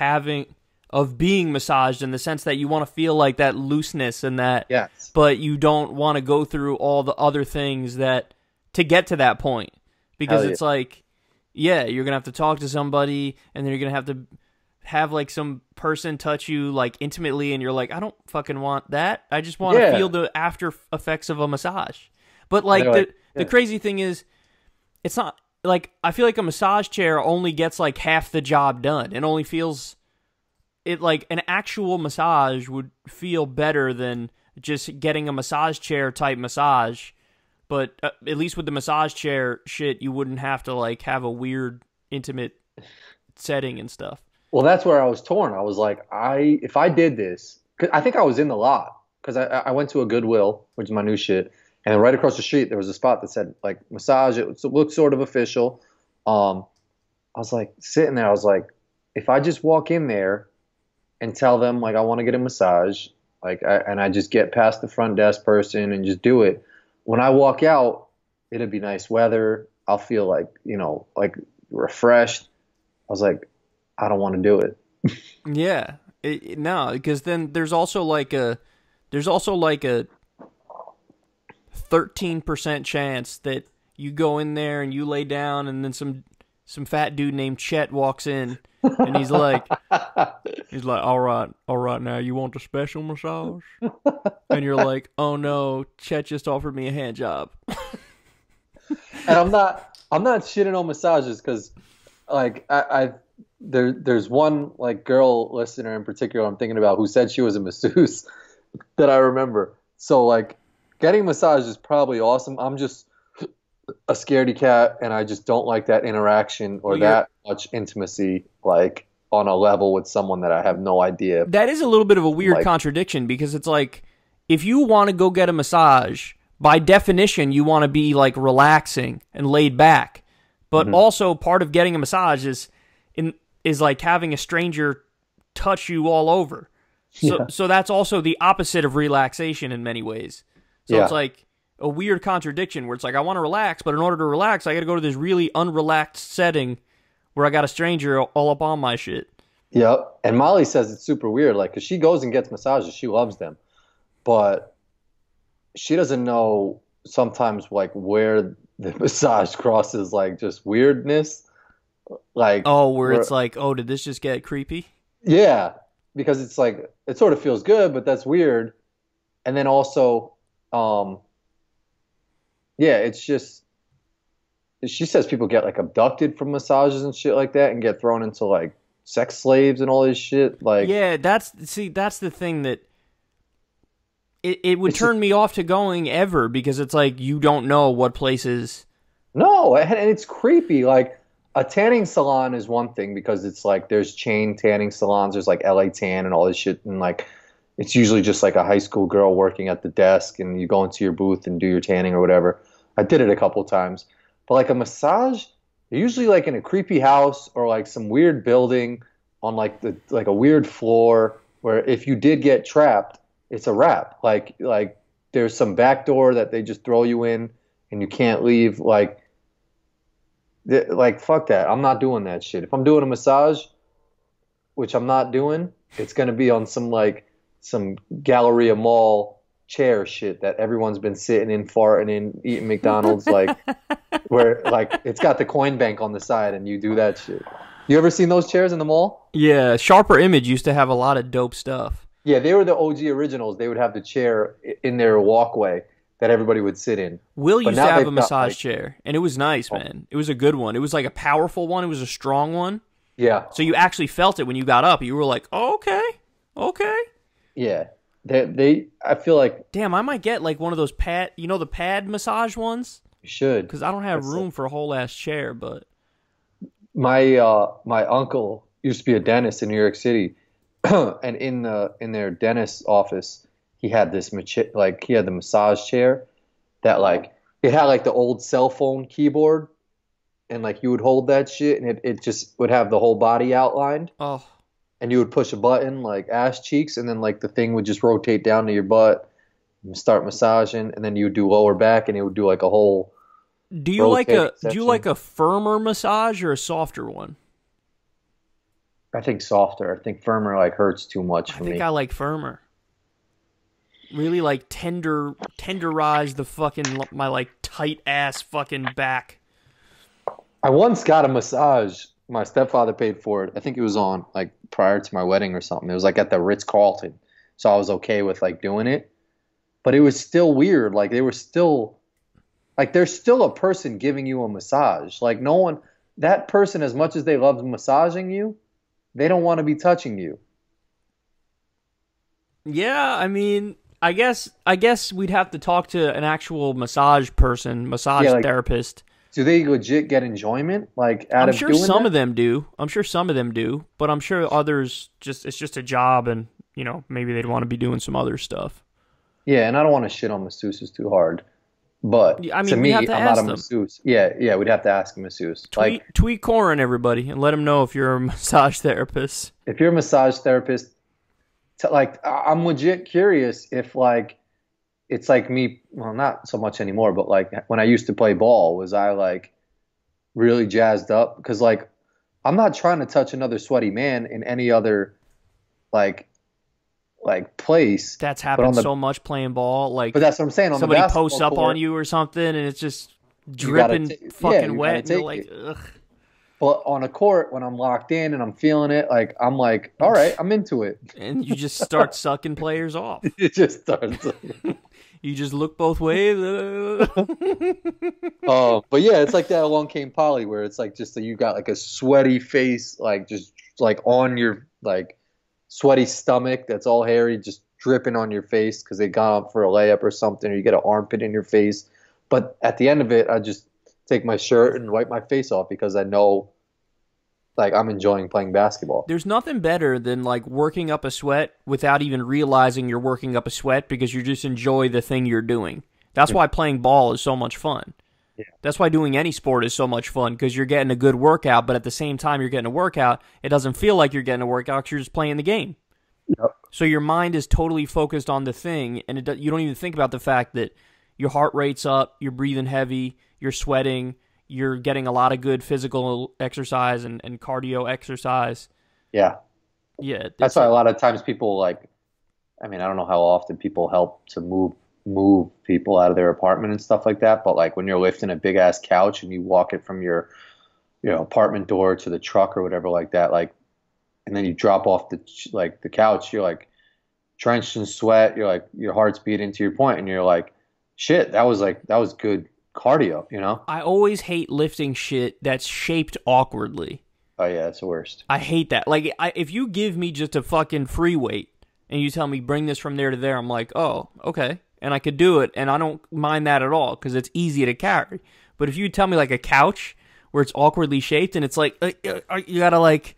being massaged, in the sense that you want to feel like that looseness and that, Yes. but you don't want to go through all the other things that to get to that point, because Hell yeah. it's like, yeah, you're gonna have to talk to somebody, and then you're gonna have to have like some person touch you like intimately, and you're like, I don't fucking want that. I just want to Yeah. feel the after effects of a massage. But like They're like, the yeah. crazy thing is, it's not like, I feel like a massage chair only gets like half the job done. It only feels it like an actual massage would feel better than just getting a massage chair type massage. But at least with the massage chair shit, you wouldn't have to like have a weird intimate setting and stuff. Well, that's where I was torn. I was like, if I did this, 'cause I think I was in the lot because I went to a Goodwill, which is my new shit, and right across the street there was a spot that said like massage. It looked sort of official. I was like sitting there. I was like, if I just walk in there and tell them like I want to get a massage, and I just get past the front desk person and just do it. When I walk out, it'll be nice weather. I'll feel like, like refreshed. I was like, I don't want to do it. Yeah, no, because then there's also like a 13% chance that you go in there and you lay down, and then some fat dude named Chet walks in, and he's like, all right, now you want the special massage? And you're like, oh no, Chet just offered me a hand job. And I'm not shitting on massages because like there's one like girl listener in particular I'm thinking about who said she was a masseuse that I remember. So like getting a massage is probably awesome. I'm just a scaredy cat, and I just don't like that interaction or that much intimacy like on a level with someone that I have no idea. That is a little bit of a weird contradiction, because it's like, if you want to go get a massage, by definition you want to be like relaxing and laid back. But also part of getting a massage is like having a stranger touch you all over. So that's also the opposite of relaxation in many ways. So it's like a weird contradiction where it's like, I want to relax, but in order to relax, I got to go to this really unrelaxed setting where I got a stranger all up on my shit. Yep. And Molly says it's super weird, like, because she goes and gets massages. She loves them. But she doesn't know sometimes, like, where the massage crosses, like, just weirdness. Like, where it's like, oh, did this just get creepy? Yeah. Because it's like, it sort of feels good, but that's weird. And then also, yeah, it's just, she says people get like abducted from massages and shit like that and get thrown into like sex slaves and all this shit. Like, yeah, that's the thing that it would turn me off to going ever, because it's like, you don't know what places. No, and it's creepy. Like, a tanning salon is one thing because it's like there's chain tanning salons. There's like LA Tan and all this shit, and like it's usually just like a high school girl working at the desk, and you go into your booth and do your tanning or whatever. I did it a couple times. But like a massage, you're usually like in a creepy house or like some weird building on like a weird floor where if you did get trapped, it's a wrap. Like there's some back door that they just throw you in and you can't leave. Like fuck that. I'm not doing that shit. If I'm doing a massage, which I'm not doing, it's gonna be on some Galleria Mall chair shit that everyone's been sitting in, farting in, eating McDonald's, like where like it's got the coin bank on the side and you do that shit. You ever seen those chairs in the mall? Yeah, Sharper Image used to have a lot of dope stuff. Yeah, they were the OG originals. They would have the chair in their walkway that everybody would sit in. Will used to have a massage chair, and it was nice, man. It was a good one. It was like a powerful one. It was a strong one. Yeah. So you actually felt it when you got up. You were like, oh, okay. Yeah. I feel like, damn, I might get like one of those the pad massage ones. You should, because I don't have room for a whole ass chair. But my uncle used to be a dentist in New York City, and in their dentist's office, he had he had the massage chair that like it had like the old cell phone keyboard, and like you would hold that shit, and it just would have the whole body outlined, Oh, and you would push a button like ass cheeks, and then like the thing would just rotate down to your butt and start massaging, and then you would do lower back, and it would do like a whole do you rotating like section. a firmer massage or a softer one? I think softer. I think firmer like hurts too much I for think me. I like firmer. Really like tenderize the fucking my like tight ass fucking back. I once got a massage. My stepfather paid for it. I think it was on like prior to my wedding or something. It was like at the Ritz-Carlton. So I was okay with like doing it. But it was still weird. Like they were still like there's still a person giving you a massage. Like no one that person, as much as they love massaging you, they don't want to be touching you. Yeah, I mean, I guess we'd have to talk to an actual massage person, massage Yeah, like therapist. do they legit get enjoyment like out I'm of sure doing some that? of them do. I'm sure some of them do, but I'm sure others just it's just a job and, maybe they'd want to be doing some other stuff. Yeah, and I don't want to shit on masseuses too hard. But Yeah, I to mean, we have me, to I'm not ask a them. masseuse. Yeah, yeah, we'd have to ask a masseuse. Like Tweet Corin, everybody, and let him know if you're a massage therapist. if you're a massage therapist, like I'm legit curious if like it's like me, well, not so much anymore, but like when I used to play ball, was I like really jazzed up? Because like I'm not trying to touch another sweaty man in any other like place, That's but on happened the so much playing ball. Like but that's what I'm saying on the somebody basketball posts up on court. you or something, and it's just You gotta dripping yeah, fucking you wet, gotta and you're take like, it. ugh. But on a court, when I'm locked in and I'm feeling it, like I'm like, all right, I'm into it. And you just start sucking players off. It just starts. You just look both ways. Oh, but yeah, it's like that Along Came Polly, where it's like just that you got like a sweaty face, like just like on your like sweaty stomach that's all hairy, just dripping on your face because they got up for a layup or something, or you get an armpit in your face. But at the end of it, I just take my shirt and wipe my face off because I know like I'm enjoying playing basketball. There's nothing better than like working up a sweat without even realizing you're working up a sweat because you just enjoy the thing you're doing. That's why playing ball is so much fun. Yeah. That's why doing any sport is so much fun because you're getting a good workout, but at the same time you're getting a workout, it doesn't feel like you're getting a workout because you're just playing the game. Yep. So your mind is totally focused on the thing, and you don't even think about the fact that your heart rate's up, you're breathing heavy, you're sweating, you're getting a lot of good physical exercise and cardio exercise. Yeah. Yeah. That's why a lot of times people like, I mean, I don't know how often people help to move people out of their apartment and stuff like that. But like when you're lifting a big ass couch and you walk it from your, apartment door to the truck or whatever like that, like, and then you drop off the couch, you're like drenched in sweat. You're like, your heart's beating to your point, and you're like, shit, that was good cardio, I always hate lifting shit that's shaped awkwardly. Oh yeah, it's the worst. I hate that. Like, if you give me just a fucking free weight and you tell me bring this from there to there, I'm like, oh, okay. And I could do it, and I don't mind that at all because it's easy to carry. But if you tell me like a couch where it's awkwardly shaped and it's like, you gotta like,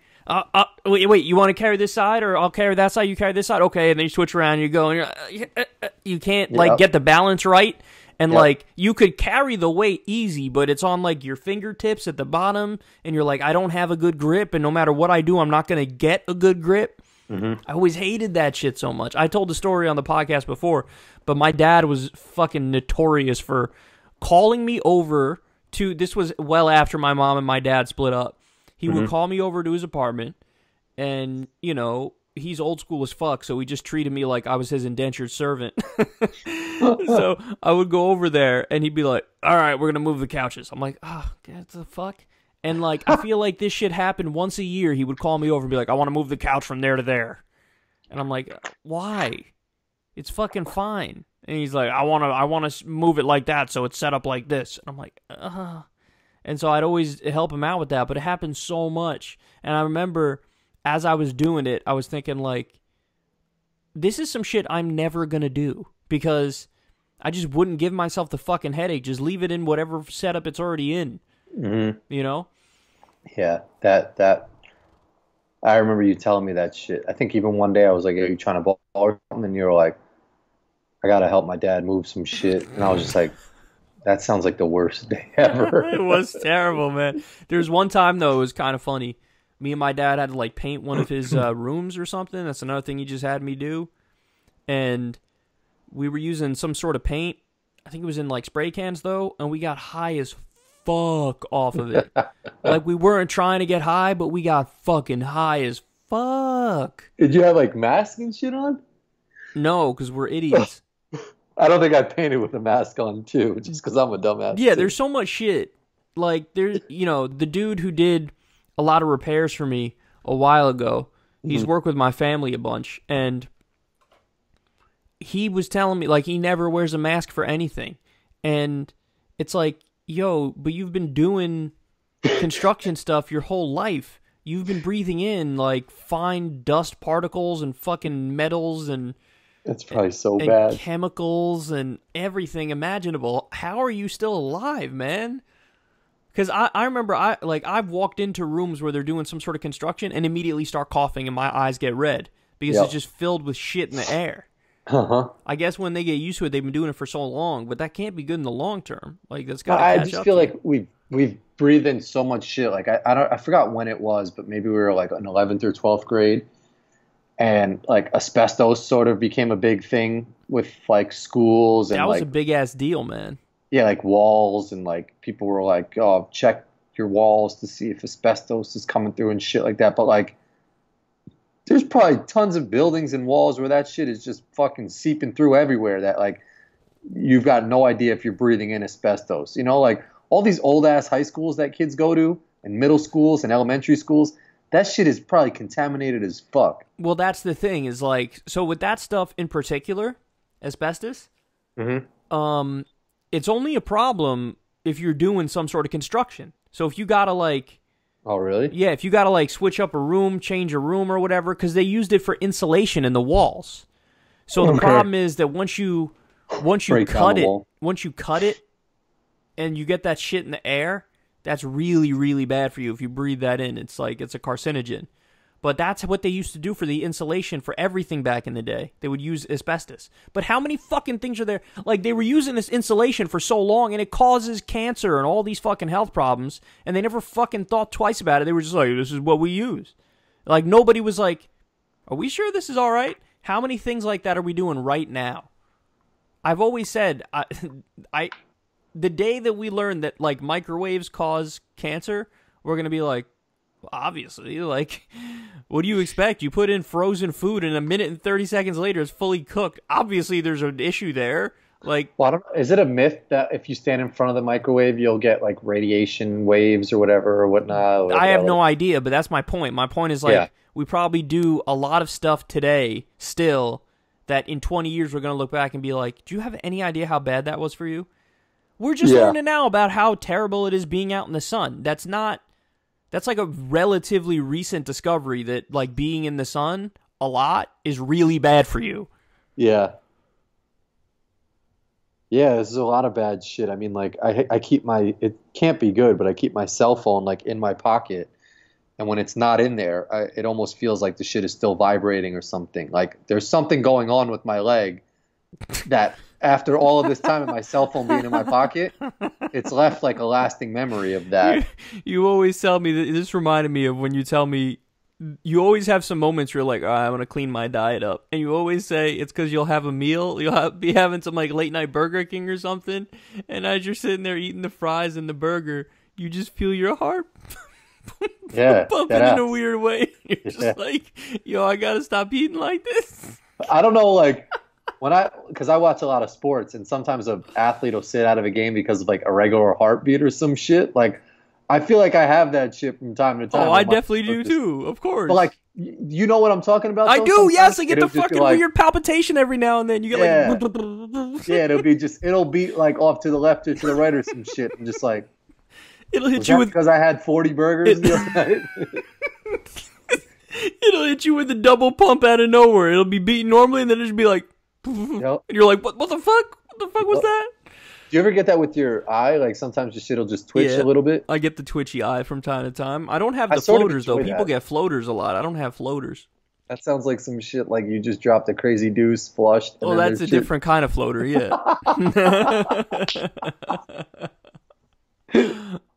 wait, you want to carry this side or I'll carry that side, you carry this side? Okay, and then you switch around and you go, and you can't like get the balance right. And like you could carry the weight easy, but it's on like your fingertips at the bottom, and you're like, I don't have a good grip, and no matter what I do, I'm not gonna get a good grip. Mm-hmm. I always hated that shit so much. I told the story on the podcast before, but my dad was fucking notorious for calling me over to. This was well after my mom and my dad split up. He would call me over to his apartment, and he's old school as fuck, so he just treated me like I was his indentured servant. So I would go over there, and he'd be like, all right, we're going to move the couches. I'm like, oh, what the fuck? And, like, I feel like this shit happened once a year. He would call me over and be like, I want to move the couch from there to there. And I'm like, why? It's fucking fine. And he's like, I want to move it like that so it's set up like this. And I'm like, And so I'd always help him out with that, but it happened so much. And I remember as I was doing it, I was thinking, like, this is some shit I'm never going to do because I just wouldn't give myself the fucking headache. Just leave it in whatever setup it's already in, Yeah, that I remember you telling me that shit. I think even one day I was like, are you trying to ball or something? And you were like, I gotta help my dad move some shit. And I was just like, That sounds like the worst day ever. It was terrible, man. There's one time, though, it was kind of funny. Me and my dad had to, like, paint one of his rooms or something. That's another thing he just had me do. And we were using some sort of paint. I think it was in, like, spray cans, though. And we got high as fuck off of it. Like, we weren't trying to get high, but we got fucking high as fuck. Did you have, like, masks and shit on? No, because we're idiots. I don't think I painted with a mask on, too, just because I'm a dumbass. Yeah, too. there's so much shit. Like, there's, you know, the dude who did a lot of repairs for me a while ago, he's worked with my family a bunch, and he was telling me, like, he never wears a mask for anything. And it's like, yo, but you've been doing construction stuff your whole life. You've been breathing in, like, fine dust particles and fucking metals and... It's probably so bad. Chemicals and everything imaginable. How are you still alive, man? Because I remember I've walked into rooms where they're doing some sort of construction and immediately start coughing and my eyes get red because it's just filled with shit in the air. I guess when they get used to it, they've been doing it for so long, but that can't be good in the long term. Like that's got. I just feel like we've breathed in so much shit. Like I forgot when it was, but maybe we were like in 11th or 12th grade. And like asbestos sort of became a big thing with like schools and that was like, a big ass deal, man. Yeah, like walls and like people were like, "Oh, check your walls to see if asbestos is coming through and shit like that." But like, there's probably tons of buildings and walls where that shit is just fucking seeping through everywhere. That like, you've got no idea if you're breathing in asbestos. You know, like all these old ass high schools that kids go to, and middle schools and elementary schools. That shit is probably contaminated as fuck. Well, that's the thing is like, so with that stuff in particular, asbestos, it's only a problem if you're doing some sort of construction. So if you gotta like... Oh, really? Yeah, if you gotta like switch up a room, change a room or whatever, because they used it for insulation in the walls. So the problem is that once you cut it and you get that shit in the air... That's really, really bad for you if you breathe that in. It's like, it's a carcinogen. But that's what they used to do for the insulation for everything back in the day. They would use asbestos. But how many fucking things are there? Like, they were using this insulation for so long, and it causes cancer and all these fucking health problems, and they never fucking thought twice about it. They were just like, this is what we use. Like, nobody was like, are we sure this is all right? How many things like that are we doing right now? I've always said, the day that we learn that, like, microwaves cause cancer, we're going to be like, well, obviously, like, what do you expect? You put in frozen food and a minute and 30 seconds later it's fully cooked. Obviously, there's an issue there. Like, well, is it a myth that if you stand in front of the microwave, you'll get, like, radiation waves or whatever or whatnot? I have no idea, but that's my point. My point is, like, we probably do a lot of stuff today still that in 20 years we're going to look back and be like, do you have any idea how bad that was for you? We're just learning now about how terrible it is being out in the sun. That's like a relatively recent discovery that like being in the sun a lot is really bad for you. Yeah. Yeah, this is a lot of bad shit. I mean, like I keep it can't be good, but I keep my cell phone like in my pocket. And when it's not in there, it almost feels like the shit is still vibrating or something. Like there's something going on with my leg that after all of this time and my cell phone being in my pocket, it's left like a lasting memory of that. You always tell me that this reminded me of when you tell me you always have some moments where you're like, I want to clean my diet up. And you always say it's because you'll have a meal. Be having some like late night Burger King or something. And as you're sitting there eating the fries and the burger, you just feel your heart pumping in a weird way. You're just like, yo, I got to stop eating like this. I don't know, like... because I watch a lot of sports, and sometimes an athlete will sit out of a game because of like a regular heartbeat or some shit. Like, I feel like I have that shit from time to time. Oh, I definitely do too, of course. But like, you know what I'm talking about? I do, yes. I get the fucking weird palpitation every now and then. You get like, yeah, it'll be like off to the left or to the right or some shit. I'm just like, it'll hit you with because I had 40 burgers the other night. It'll hit you with a double pump out of nowhere. It'll be beating normally, and then it'll just be like. Yep. And you're like, what the fuck? What the fuck was that? Do you ever get that with your eye? Like sometimes your shit will just twitch a little bit? I get the twitchy eye from time to time. I don't have the floaters, though. People get floaters a lot. I don't have floaters. That sounds like some shit like you just dropped a crazy deuce, flushed. And Well, then that's a there's shit. different kind of floater, yeah.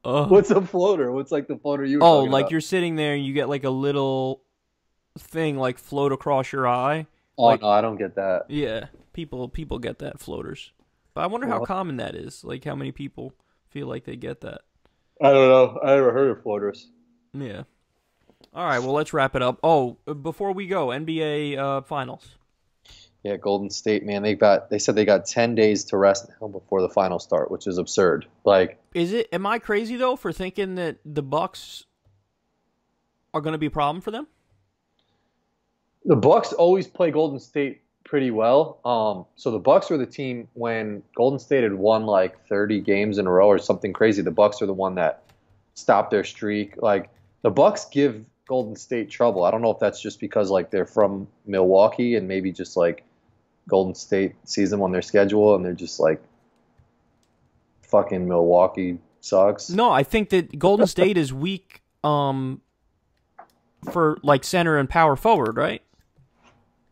Oh, What's a floater? What's like the floater you were oh, talking like about? you're sitting there and you get like a little thing like float across your eye. Oh Like, no, I don't get that. yeah, people get that floaters. But I wonder how Well, common that is. Like how many people feel like they get that. I don't know. I never heard of floaters. Yeah. All right, well, let's wrap it up. Oh, before we go, NBA finals. Yeah, Golden State, man, they said they got 10 days to rest now before the finals start, which is absurd. Like Am I crazy though for thinking that the Bucks are going to be a problem for them? the Bucks always play Golden State pretty well. So the Bucks were the team when Golden State had won like 30 games in a row or something crazy. The Bucks are the one that stopped their streak. Like the Bucks give Golden State trouble. I don't know if that's just because like they're from Milwaukee and maybe just like Golden State sees them on their schedule and they're just like fucking Milwaukee sucks. No, I think that Golden State is weak for like center and power forward, right?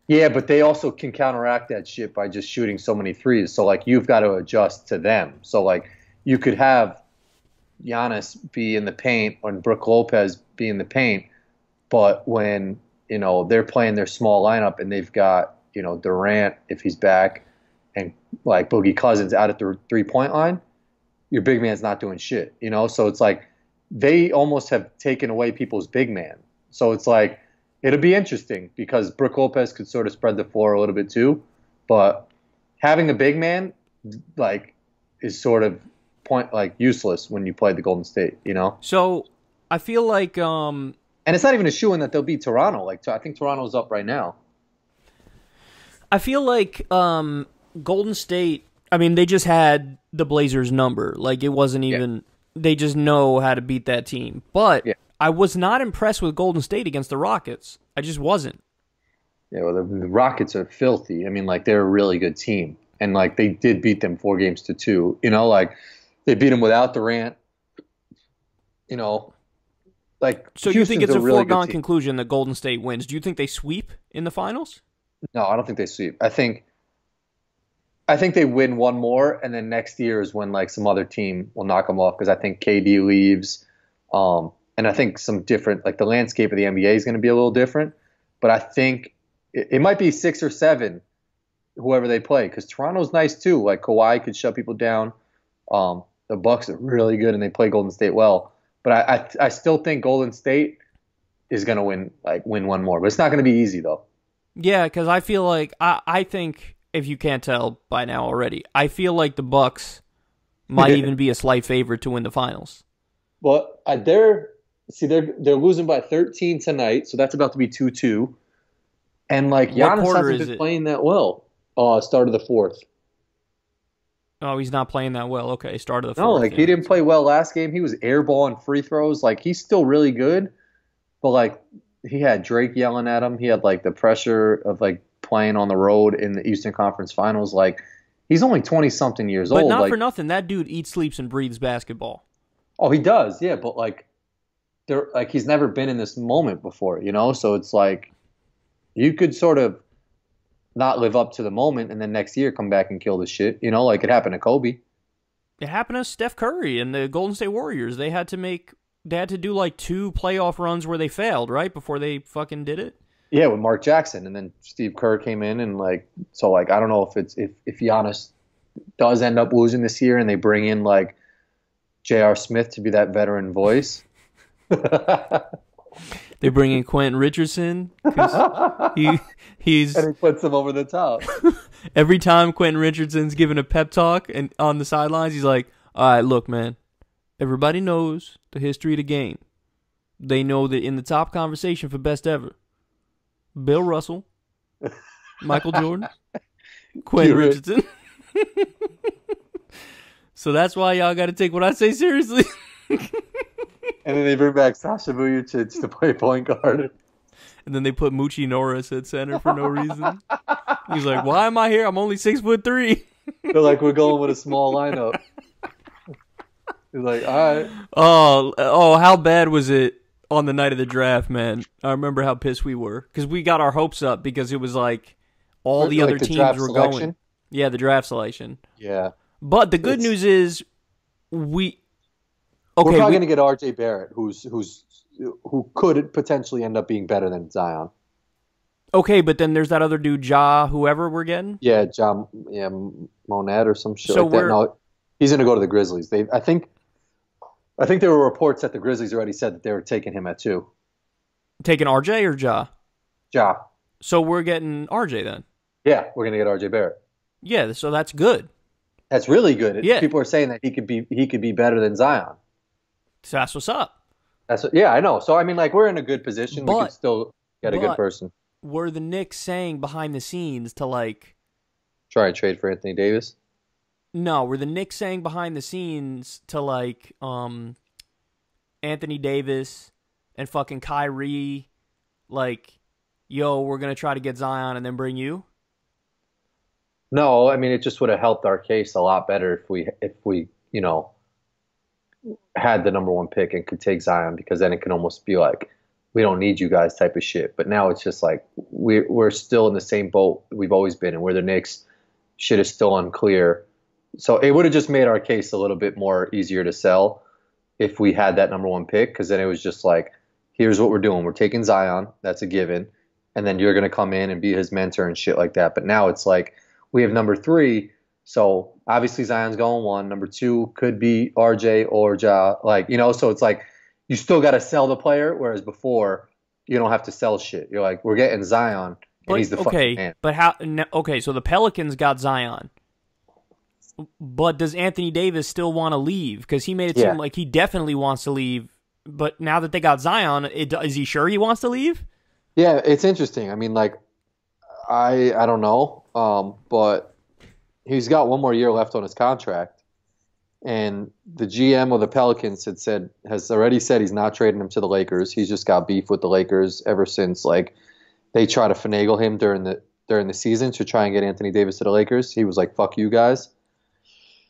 Yeah, but they also can counteract that shit by just shooting so many threes. So like you've got to adjust to them. So like you could have Giannis be in the paint or Brook Lopez be in the paint, but when they're playing their small lineup and they've got Durant if he's back and like Boogie Cousins out at the 3-point line, your big man's not doing shit. So it's like they almost have taken away people's big man. So it's like it'll be interesting because Brook Lopez could sort of spread the floor a little bit too, but having a big man like is sort of useless when you play the Golden State. So I feel like And it's not even a shoo-in that they'll beat Toronto. Like I think Toronto's up right now. Golden State. I mean, they just had the Blazers' number. Like it wasn't even. They just know how to beat that team. But Yeah. I was not impressed with Golden State against the Rockets. I just wasn't. Yeah, well, the Rockets are filthy. I mean, like they're a really good team, and like they did beat them 4-2. Like they beat them without Durant. Like So you think Houston's it's a really good foregone team. conclusion that Golden State wins? Do you think they sweep in the finals? No, I don't think they sweep. I think they win one more, and then next year is when like some other team will knock them off because I think KD leaves, and I think some different like the landscape of the NBA is going to be a little different. But I think it might be 6 or 7, whoever they play, because Toronto's nice too. Like Kawhi could shut people down. The Bucks are really good, and they play Golden State well. But I still think Golden State is going to win one more, but it's not going to be easy though. Yeah, because I feel like I think if you can't tell by now already, I feel like the Bucks might even be a slight favorite to win the finals. Well, they're losing by 13 tonight, so that's about to be 2-2. And like What Giannis quarter hasn't is been it? playing that well. Start of the fourth. Oh, he's not playing that well. Okay, start of the No, fourth. like yeah. he didn't play well last game. He was airballing free throws. Like he's still really good, but like he had Drake yelling at him. He had like the pressure of like playing on the road in the Eastern Conference Finals. Like he's only 20 something years But old. not Like for nothing, that dude eats, sleeps, and breathes basketball. oh, he does, yeah. But like he's never been in this moment before. So it's like you could sort of not live up to the moment and then next year come back and kill the shit. Like it happened to Kobe. It happened to Steph Curry and the Golden State Warriors. They had to do like 2 playoff runs where they failed, right? Before they fucking did it. Yeah, with Mark Jackson, and then Steve Kerr came in, and like so, like I don't know if Giannis does end up losing this year, and they bring in like J.R. Smith to be that veteran voice. They bring in Quentin Richardson because he's And he puts him over the top. every time Quentin Richardson's giving a pep talk and on the sidelines, he's like, "All right, look, man. Everybody knows the history of the game. They know that in the top conversation for best ever, Bill Russell, Michael Jordan, Quentin You're right. Richardson." So that's why y'all got to take what I say seriously. And then they bring back Sasha Vujacic to play point guard. And then they put Moochie Norris at center for no reason. He's like, "Why am I here? I'm only 6'3". They're like, we're going with a small lineup. He's like, all right. Oh, how bad was it on the night of the draft, man. I remember how pissed we were because we got our hopes up because it was like all the other teams were going. Yeah, the draft selection. Yeah. But the good news is we're probably going to get R.J. Barrett, who could potentially end up being better than Zion. Okay, but then there's that other dude, whoever we're getting. Yeah, Monette or some shit like that. No, he's going to go to the Grizzlies. I think there were reports that the Grizzlies already said that they were taking him at 2. Taking RJ or Ja? Ja. So we're getting RJ then? Yeah, we're going to get RJ Barrett. Yeah, so that's good. That's really good. Yeah. People are saying that he could be better than Zion. So that's what's up. Yeah, I know. So I mean, like, we're in a good position. We could still get a good person. Were the Knicks saying behind the scenes to like try and trade for Anthony Davis? No, were the Knicks saying behind the scenes to like Anthony Davis and fucking Kyrie, like, yo, we're gonna try to get Zion and then bring you? No, I mean, it just would have helped our case a lot better if we had the number 1 pick and could take Zion, because then it can almost be like, we don't need you guys type of shit. But now it's just like we're still in the same boat we've always been in, where the Knicks shit is still unclear. So it would have just made our case a little bit more easier to sell if we had that number 1 pick, because then it was just like, here's what we're doing. We're taking Zion. That's a given. And then you're going to come in and be his mentor and shit like that. But now it's like, we have number 3, so obviously Zion's going 1. Number 2 could be RJ or Ja, so it's like you still got to sell the player, whereas before you don't have to sell shit. You're like, we're getting Zion, and he's the fucking man. But how? Okay, so the Pelicans got Zion, but does Anthony Davis still want to leave? Because he made it seem like he definitely wants to leave. But now that they got Zion, is he sure he wants to leave? Yeah, it's interesting. I mean, like, I don't know. But he's got 1 more year left on his contract, and the GM of the Pelicans has already said he's not trading him to the Lakers. He's just got beef with the Lakers ever since they try to finagle him during the season to try and get Anthony Davis to the Lakers. He was like, "Fuck you guys."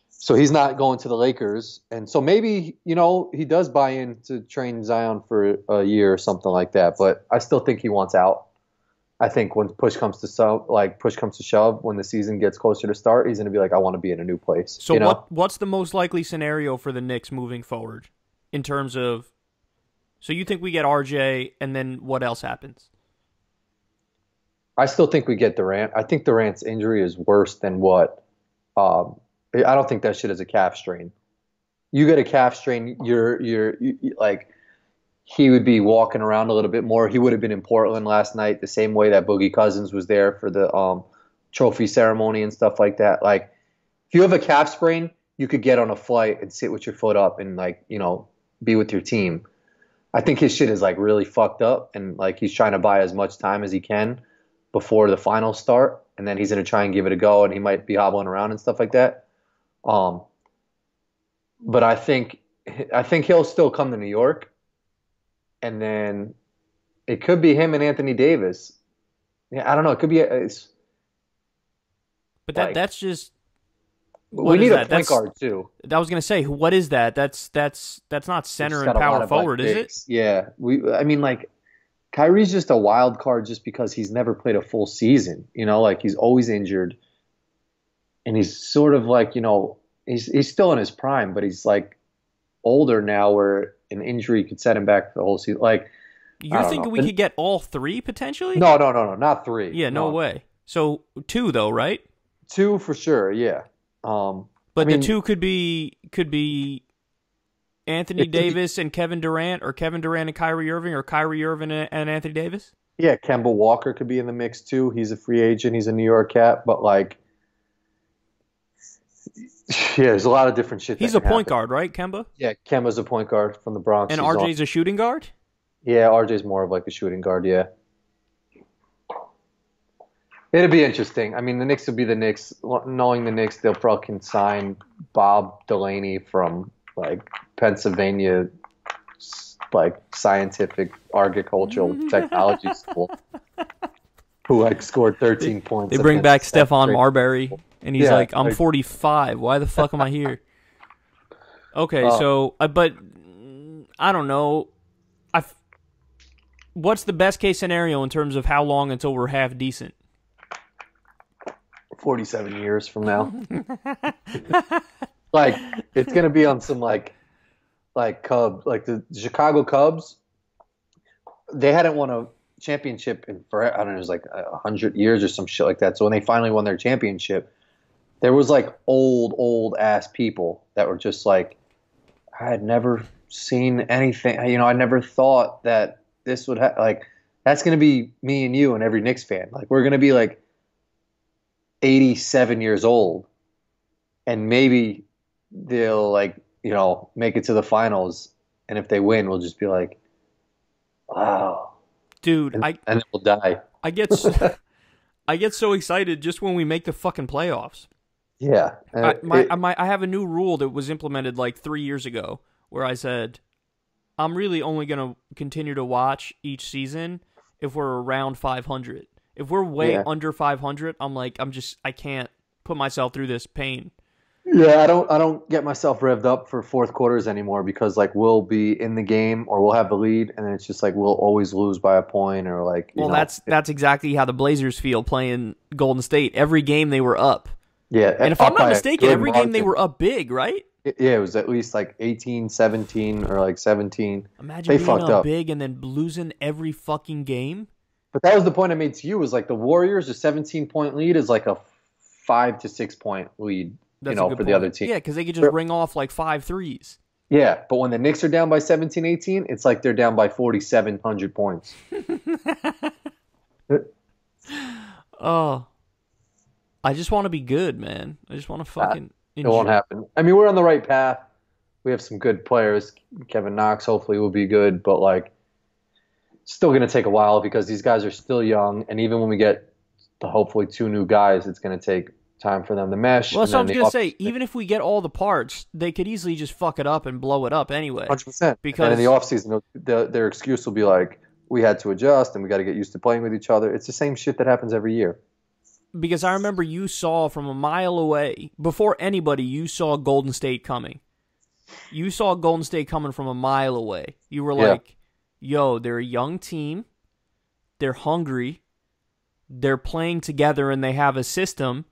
So he's not going to the Lakers, and so maybe he does buy in to train Zion for a year or something like that. But I still think he wants out. I think when push comes to shove, when the season gets closer to start, he's going to be like, I want to be in a new place. So what's the most likely scenario for the Knicks moving forward in terms of? So you think we get RJ, and then what else happens? I still think we get Durant. I think Durant's injury is worse than what. I don't think that shit is a calf strain. You get a calf strain, you're like. He would be walking around a little bit more. He would have been in Portland last night the same way that Boogie Cousins was there for the trophy ceremony and stuff like that. Like, if you have a calf sprain, you could get on a flight and sit with your foot up and be with your team. I think his shit is like really fucked up, and like he's trying to buy as much time as he can before the finals start, and then he's going to try and give it a go, and he might be hobbling around and stuff like that. But I think he'll still come to New York. And then it could be him and Anthony Davis. Yeah, I don't know. It could be. But that's just. We need a point guard too. I was gonna say, what is that? That's not center and power forward, is it? Yeah, I mean, like, Kyrie's just a wild card just because he's never played a full season. Like, he's always injured, and he's sort of like he's still in his prime, but he's like older now, where an injury could set him back for the whole season. Like, you're thinking we could get all 3 potentially? No, not 3. Yeah, no way. So 2 though, right? 2 for sure. Yeah. But the 2 could be Anthony Davis and Kevin Durant, or Kevin Durant and Kyrie Irving, or Kyrie Irving and Anthony Davis. Yeah, Kemba Walker could be in the mix too. He's a free agent. He's a New York Cat, but like. Yeah, there's a lot of different shit. He's a point guard, right, Kemba? Yeah, Kemba's a point guard from the Bronx. And RJ's a shooting guard? Yeah, RJ's more of like a shooting guard, yeah. It'll be interesting. I mean, the Knicks will be the Knicks. Knowing the Knicks, they'll probably sign Bob Delaney from like Pennsylvania, like scientific agricultural technology school, who like scored 13 points. They bring back Stephon Marbury. And he's like, I'm 45. Why the fuck am I here? Okay, so, but I don't know. what's the best case scenario in terms of how long until we're half decent? 47 years from now. Like, it's going to be on some, like Cubs, like the Chicago Cubs. They hadn't won a championship in, I don't know, it was like 100 years or some shit like that. So when they finally won their championship, there was like old ass people that were just like, I had never seen anything. You know, I never thought that this would like, that's going to be me and you and every Knicks fan. Like, we're going to be like 87 years old, and maybe they'll, like, you know, make it to the finals, and if they win, we'll just be like, wow, dude, and then we'll die. I get so excited just when we make the fucking playoffs. Yeah, I have a new rule that was implemented like 3 years ago, where I said I'm really only gonna continue to watch each season if we're around 500. If we're way under 500, I can't put myself through this pain. Yeah, I don't get myself revved up for fourth quarters anymore, because like we'll be in the game or we'll have the lead, and then it's just like we'll always lose by a point, or like, you know. That's exactly how the Blazers feel playing Golden State. Every game they were up. Yeah, and if I'm not mistaken, every game they were up big, right? Yeah, it was at least like 18, 17, or like 17. Imagine they being fucked up big and then losing every fucking game. But that was the point I made to you, was like the Warriors, a 17-point lead is like a 5 to 6 point lead, for the other team. Yeah, because they could just ring off like 5 threes. Yeah, but when the Knicks are down by 17, 18, it's like they're down by 4,700 points. Oh, I just want to be good, man. I just want to fucking enjoy. It won't happen. I mean, we're on the right path. We have some good players. Kevin Knox hopefully will be good, but like, still going to take a while because these guys are still young, and even when we get hopefully 2 new guys, it's going to take time for them to mesh. Well, so I was going to say, even if we get all the parts, they could easily just fuck it up and blow it up anyway. 100%. Because, and in the offseason, their excuse will be like, we had to adjust and we got to get used to playing with each other. It's the same shit that happens every year. Because I remember you saw from a mile away, before anybody, you saw Golden State coming. You saw Golden State coming from a mile away. You were like, yo, they're a young team, they're hungry, they're playing together, and they have a system.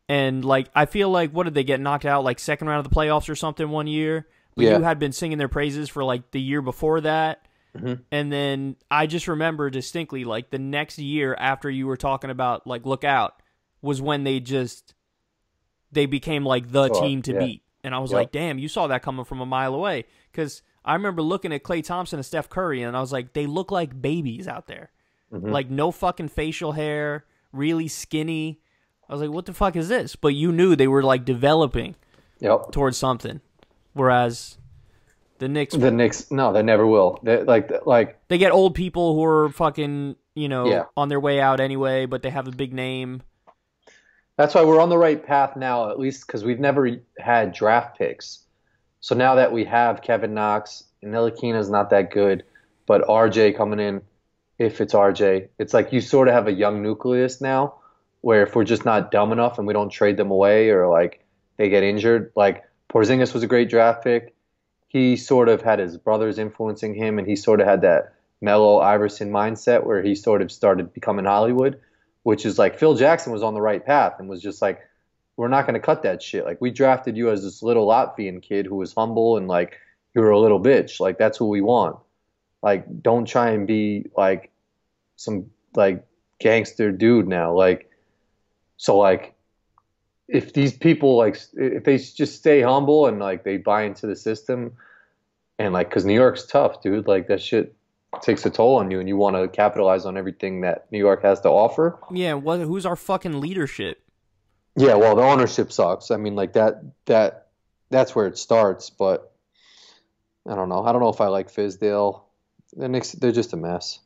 And like, I feel like, what did they get knocked out, like second round of the playoffs or something one year? But you had been singing their praises for like the year before that. Mm-hmm. And then I just remember distinctly, like the next year after you were talking about like look out, was when they became like the team to beat. And I was like, damn, you saw that coming from a mile away. Because I remember looking at Klay Thompson and Steph Curry, and I was like, they look like babies out there. Mm-hmm. Like, no fucking facial hair, really skinny. I was like, what the fuck is this? But you knew they were, like, developing towards something. Whereas the Knicks... no, they never will. They get old people who are fucking, on their way out anyway, but they have a big name. That's why we're on the right path now, at least because we've never had draft picks. So now that we have Kevin Knox, Ntilikina's not that good, but RJ coming in, if it's RJ, it's like you sort of have a young nucleus now, where if we're just not dumb enough and we don't trade them away, or like they get injured, like Porzingis was a great draft pick. He sort of had his brothers influencing him, and he sort of had that Melo Iverson mindset where he sort of started becoming Hollywood, which is like Phil Jackson was on the right path and was just like, we're not going to cut that shit. Like, we drafted you as this little Latvian kid who was humble and like, you were a little bitch. Like, that's who we want. Like, don't try and be like some like gangster dude now. Like, so like, if these people like, if they just stay humble and like they buy into the system, and like, cause New York's tough, dude. Like, that shit takes a toll on you, and you want to capitalize on everything that New York has to offer. Yeah. Who's our fucking leadership? Yeah, well, the ownership sucks. I mean, like that's where it starts. But I don't know. I don't know if I like Fizdale. They're just a mess.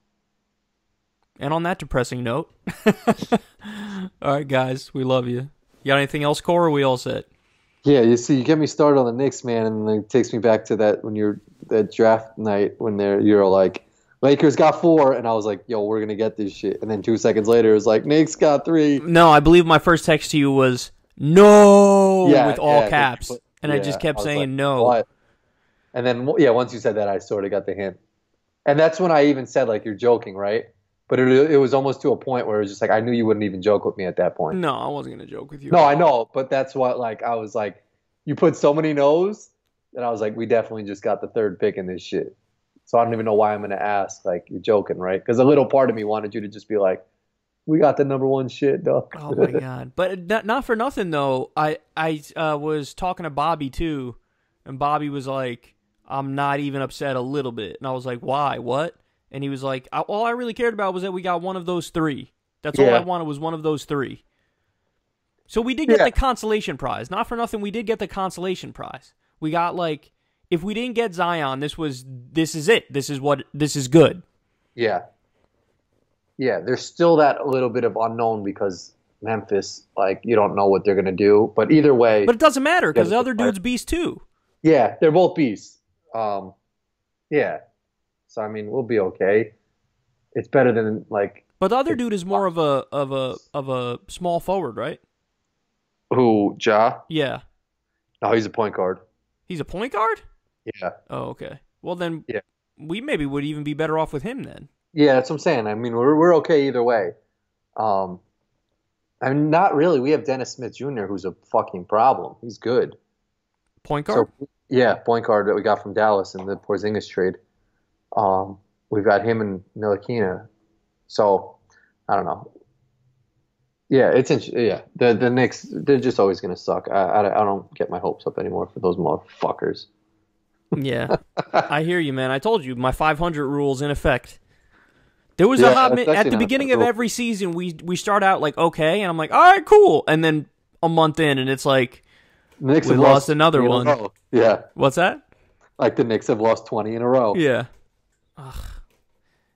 And on that depressing note, all right, guys, we love you. You got anything else, Cor? Or are we all set? Yeah, you see, you get me started on the Knicks, man, and then it takes me back to that draft night when you're like, Lakers got 4, and I was like, yo, we're going to get this shit. And then 2 seconds later, it was like, Knicks got 3. No, I believe my first text to you was, no, with all caps. And I just kept saying like, no. What? And then, once you said that, I sort of got the hint. And that's when I even said, like, you're joking, right? But it was almost to a point where it was just like, I knew you wouldn't even joke with me at that point. No, I wasn't gonna joke with you. No, I know, but that's what, like, I was like, you put so many no's that I was like, we definitely just got the third pick in this shit. So I don't even know why I'm going to ask, like, you're joking, right? Because a little part of me wanted you to just be like, we got the number one shit, dog. Oh my god! But not for nothing though. I was talking to Bobby too, and Bobby was like, "I'm not even upset a little bit," and I was like, "Why? What?" And he was like, "All I really cared about was that we got one of those three. That's all I wanted was one of those three." So we did get the consolation prize. Not for nothing, we did get the consolation prize. We got like, if we didn't get Zion, this is it. This is good. Yeah. Yeah, there's still that little bit of unknown because Memphis, like, you don't know what they're going to do. But either way. But it doesn't matter because the other dude's beast too. Yeah, they're both beasts. Yeah. So, I mean, we'll be okay. It's better than, like. But the other dude is more of a small forward, right? Who, Ja? Yeah. No, he's a point guard. He's a point guard? Yeah. Oh, okay. Well, then we maybe would even be better off with him then. Yeah, that's what I'm saying. I mean, we're okay either way. I mean, not really. We have Dennis Smith Jr., who's a fucking problem. He's good. Point guard? So, yeah, point guard that we got from Dallas in the Porzingis trade. We've got him and Ntilikina. So, I don't know. Yeah, it's interesting. Yeah, the Knicks, they're just always going to suck. I don't get my hopes up anymore for those motherfuckers. Yeah, I hear you, man. I told you, my 500 rule's in effect. There was a hot minute at the beginning of every season. We start out like okay, and I'm like, all right, cool, and then a month in, and it's like the Knicks we lost another one. Yeah, what's that? Like the Knicks have lost 20 in a row. Yeah. Ugh.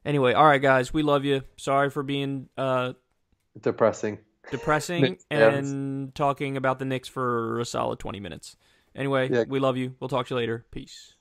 Anyway, all right, guys, we love you. Sorry for being depressing and talking about the Knicks for a solid 20 minutes. Anyway, we love you. We'll talk to you later. Peace.